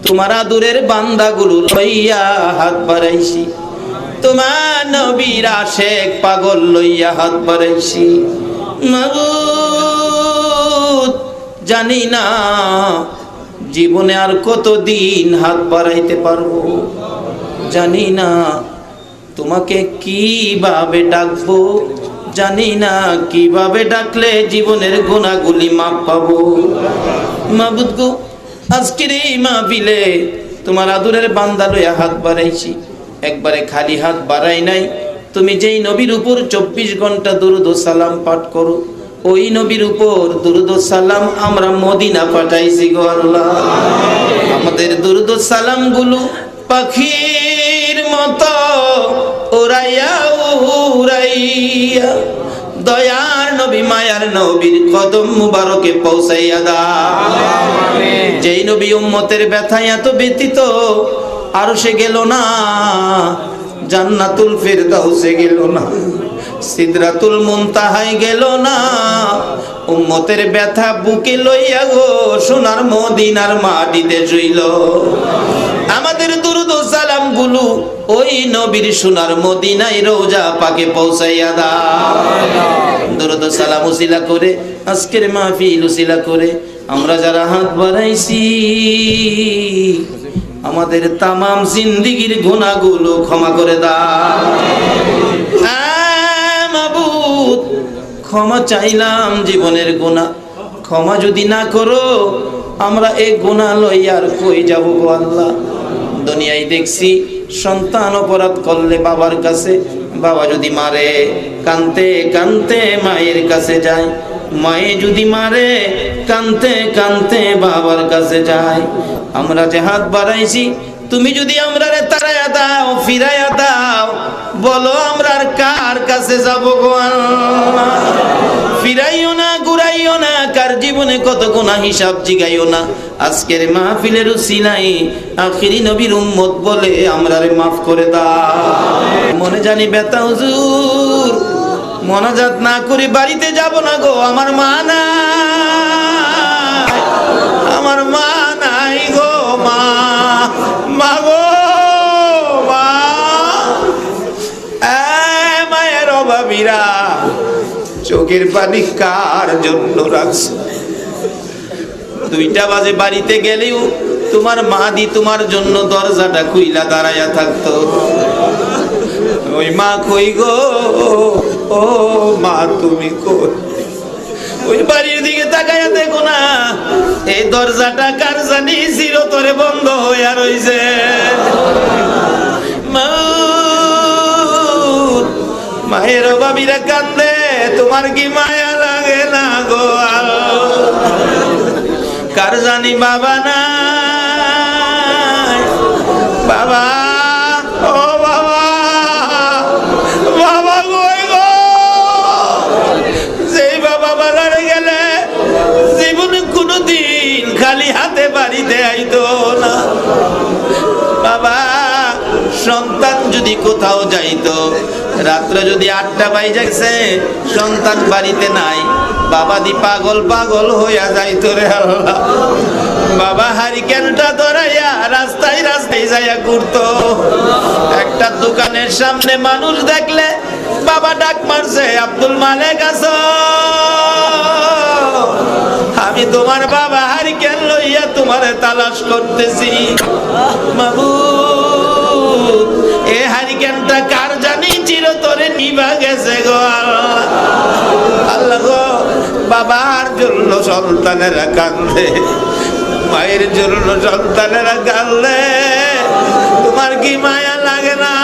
তোমার আদরের বান্দাগুলো লইয়া হাত বাড়াইছি, তোমার নবীর আশেক পাগল লইয়া হাত বাড়াইছি। মাবুদ, জানি না জীবনে আর কতদিন হাত বাড়াইতে পারবো, জানি না তোমাকে কিভাবে ডাকবো, জানি না কিভাবে ডাকলে জীবনের গুনাহগুলি মাপ পাবো। মাবুদ গো, আজকের এই মাহফিলে তোমার আদরের বান্দা লইয়া হাত বাড়াইছি, একবারে খালি হাত বাড়াই নাই। তুমি যেই নবীর উপর 24 ঘন্টা দুরূদ ও সালাম পাঠ করো, ওই নবীর উপর দুরূদ ও সালাম আমরা মদিনা পাঠাইছি গো আল্লাহ। আমাদের দুরূদ ও সালাম গুলো পাখির মতো উড়াইয়া উড়াইয়া দয়ার নবী মায়ার নবীর কদম মুবারকে পৌঁছাইয়া দাও। যেই নবী উম্মতের ব্যথায় এত ব্যথিত, আরশে গেল না, জান্নাতুল ফিরদাউসে গেল না, সিদরাতুল মুনতাহায় গেল না, উম্মতের ব্যথা বুকে লইয়া গো সোনার মদিনার মাটিতে শুইল। আমাদের দুরূদ ও সালাম গুলো ওই নবীর সোনার মদিনায় রওজা পাকে পৌঁছাইয়া দাও। দুরূদ ও সালাম উসিলা করে আজকের মাহফিল উসিলা করে আমরা যারা হাত বাড়াইছি, আমাদের তামাম জিন্দেগীর গুনাহগুলো ক্ষমা করে দাও। মাবুদ, ক্ষমা চাইলাম জীবনের গুনাহ, ক্ষমা যদি না করো আমরা এই গুনাহ লইয়ার কই যাব গো আল্লাহ। দুনিয়ায় দেখছি সন্তান অপরাধ করলে বাবার কাছে, বাবা যদি মারে কানতে কানতে মায়ের কাছে যায়, মায়ে যদি মারে কানতে কানতে বাবার কাছে যায়। আমরা যে হাত বাড়াইছি, তুমি যদি আমরা তাড়াইয়া দাও, ফিরাইয়া দাও, বলো আমরা আর কার কাছে যাব গো আল্লাহ। ফিরাইও না, ঘুরাইও না, কার জীবনে কত গুনাহ হিসাব জিগাইও না। আজকের মাহফিলের উসিলাই আখিরি নবীর উম্মত বলে আমরারে মাফ করে দাও। মনে জানি ব্যথা হুজুর, মোনাজাত না করে বাড়িতে যাব না গো, আমার মা নাই, আমার মা নাই গো, মা, মা গো, মা। মায়ের অভাবীরা চোখের পানি কার জন্য রাখছে? 2টা বাজে বাড়িতে গেলেও তোমার মা দি তোমার জন্য দরজাটা খুইলা দাঁড়াইয়া থাকতো। ওই মা কই গো, ও মা তুমি কই? ওই বাড়ির দিকে তাকাইয়া দেখো না, এই দরজাটা কার জানি চিরতরে বন্ধ হইয়া রইছে। মায়ের বাবিরা কান্দে, তোমার কি মায়া লাগে না গো? কার জানি বাবা নাই, বাবা, ও বাবা, বাবা কই গো? যেই বাবা বাজারে গেলে জীবনে কোনোদিন খালি হাতে বাড়িতে আইতো না। বাবা, সন্তান যদি কোথাও যাইতো, রাত্রে যদি 8টা বাজে, সন্তান বাড়িতে নাই, বাবা দি পাগল পাগল হইয়া যাইতো রে আল্লাহ। বাবা হারিকেনটা ধরাইয়া রাস্তায় রাস্তায় যাইয়া ঘুরতো। একটা দোকানের সামনে মানুষ দেখলে বাবা ডাক মারছে, আব্দুল মালেক আছো? আমি তোমার বাবা হারিকেন লইয়া তোমারে তালাশ করতেছি। মাবুদ, এ হারিকেনটা কার জানি চিরতরে নিভা গেছে গো আল্লাহ। আল্লাহ গো, বাবার জন্য সন্তানেরা কান্দে, মায়ের জন্য সন্তানেরা কান্দে। তোমার কি মায়া লাগে না?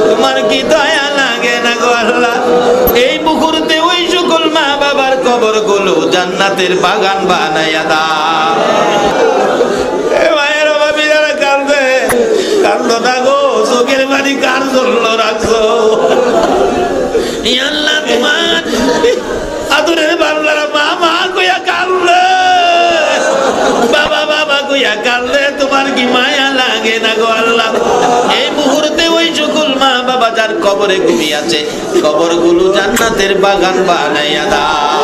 তোমার কি দয়া লাগে না গো আল্লাহ? এই মুহূর্তে ওই সকল মা বাবার কবর গুলো জান্নাতের বাগান বানাইয়া দাও। মায়ের বাবিরা কান্দে, কান্দো না গো, চোখের বাড়ি কার জন্য রাখছো? আল্লাহ, তোমার আদরের বাংলারা মা মা কইয়া কান্দে, বাবা বাবা কইয়া কান্দে। তোমার কি মায়া লাগে না গো আল্লাহ? এই মুহূর্তে ওই সকল মা বাবা যার কবরে ঘুমিয়ে আছে, কবরগুলো জান্নাতের বাগান বানাইয়া দাও।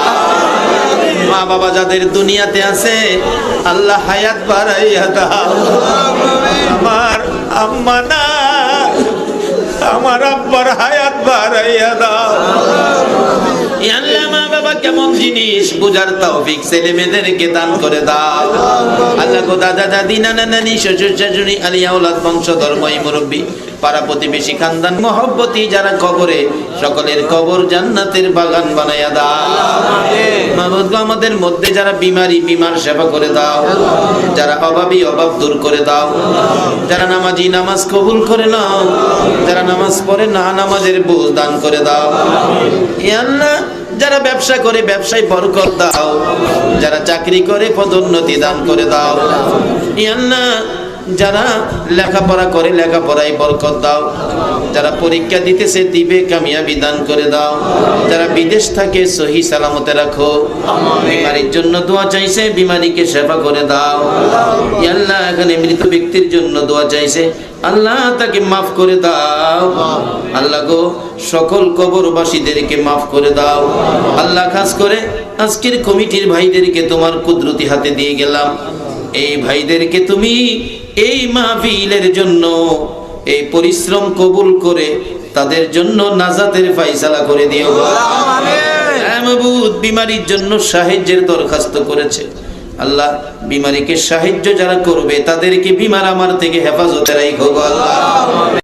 মা বাবা যাদের দুনিয়াতে আছে, আল্লাহ হায়াত বাড়াইয়া দাও। আমার আম্মা না, আমার আব্বার হায়াত বাড়াইয়া দাও। আল্লাহ, মা বাবা কেমন জিনিস বুঝার তৌফিক ছেলে মেয়েদেরকে দান করে দাও। আল্লাহ গো, দাদা দাদি নানা নানি শ্বশুর শাশুড়ি আলিয়া ওলাদ বংশধর মই মুরব্বী পাড়া প্রতিবেশী খানদান মহব্বতী যারা কবরে, সকলের কবর জান্নাতের বাগান বানাইয়া দাও। মাবুদ গো, আমাদের মধ্যে যারা বিমারি, বিমার সেবা করে দাও। যারা অভাবী, অভাব দূর করে দাও। যারা নামাজি, নামাজ কবুল করে নাও। যারা নামাজ পড়ে না, নামাজের বোঝ দান করে দাও। ইয়া আল্লাহ, যারা ব্যবসা করে ব্যবসায় বরকত দাও। যারা চাকরি করে পদোন্নতি দান করে দাও। ইয়া আল্লাহ, যারা লেখাপড়া করে লেখাপড়ায় বরকত দাও। যারা পরীক্ষা দিতেছে দিবে কামিয়াবি দান করে দাও। যারা বিদেশ থাকে সহি সালামতে রাখো। বিমারির জন্য দোয়া চাইছে, বিমারিকে সেবা করে দাও। ইয়া আল্লাহ, এখানে মৃত ব্যক্তির জন্য দোয়া চাইছে, আল্লাহ তাকে মাফ করে দাও। আল্লাহ গো, সকল কবরবাসীদেরকে মাফ করে দাও। আল্লাহ, খাস করে আজকের কমিটির ভাইদেরকে তোমার কুদরতি হাতে দিয়ে গেলাম। এই ভাইদেরকে তুমি এই মাহফিলের জন্য এই পরিশ্রম কবুল করে তাদের জন্য নাজাতের ফায়সালা করে দিও। মাবুদ, বিমারির জন্য সাহায্যের দরখাস্ত করেছে। আল্লাহ, বিমারিকে সাহায্য যারা করবে তাদেরকে বিমার আমার থেকে হেফাজতে রাখো আল্লাহ।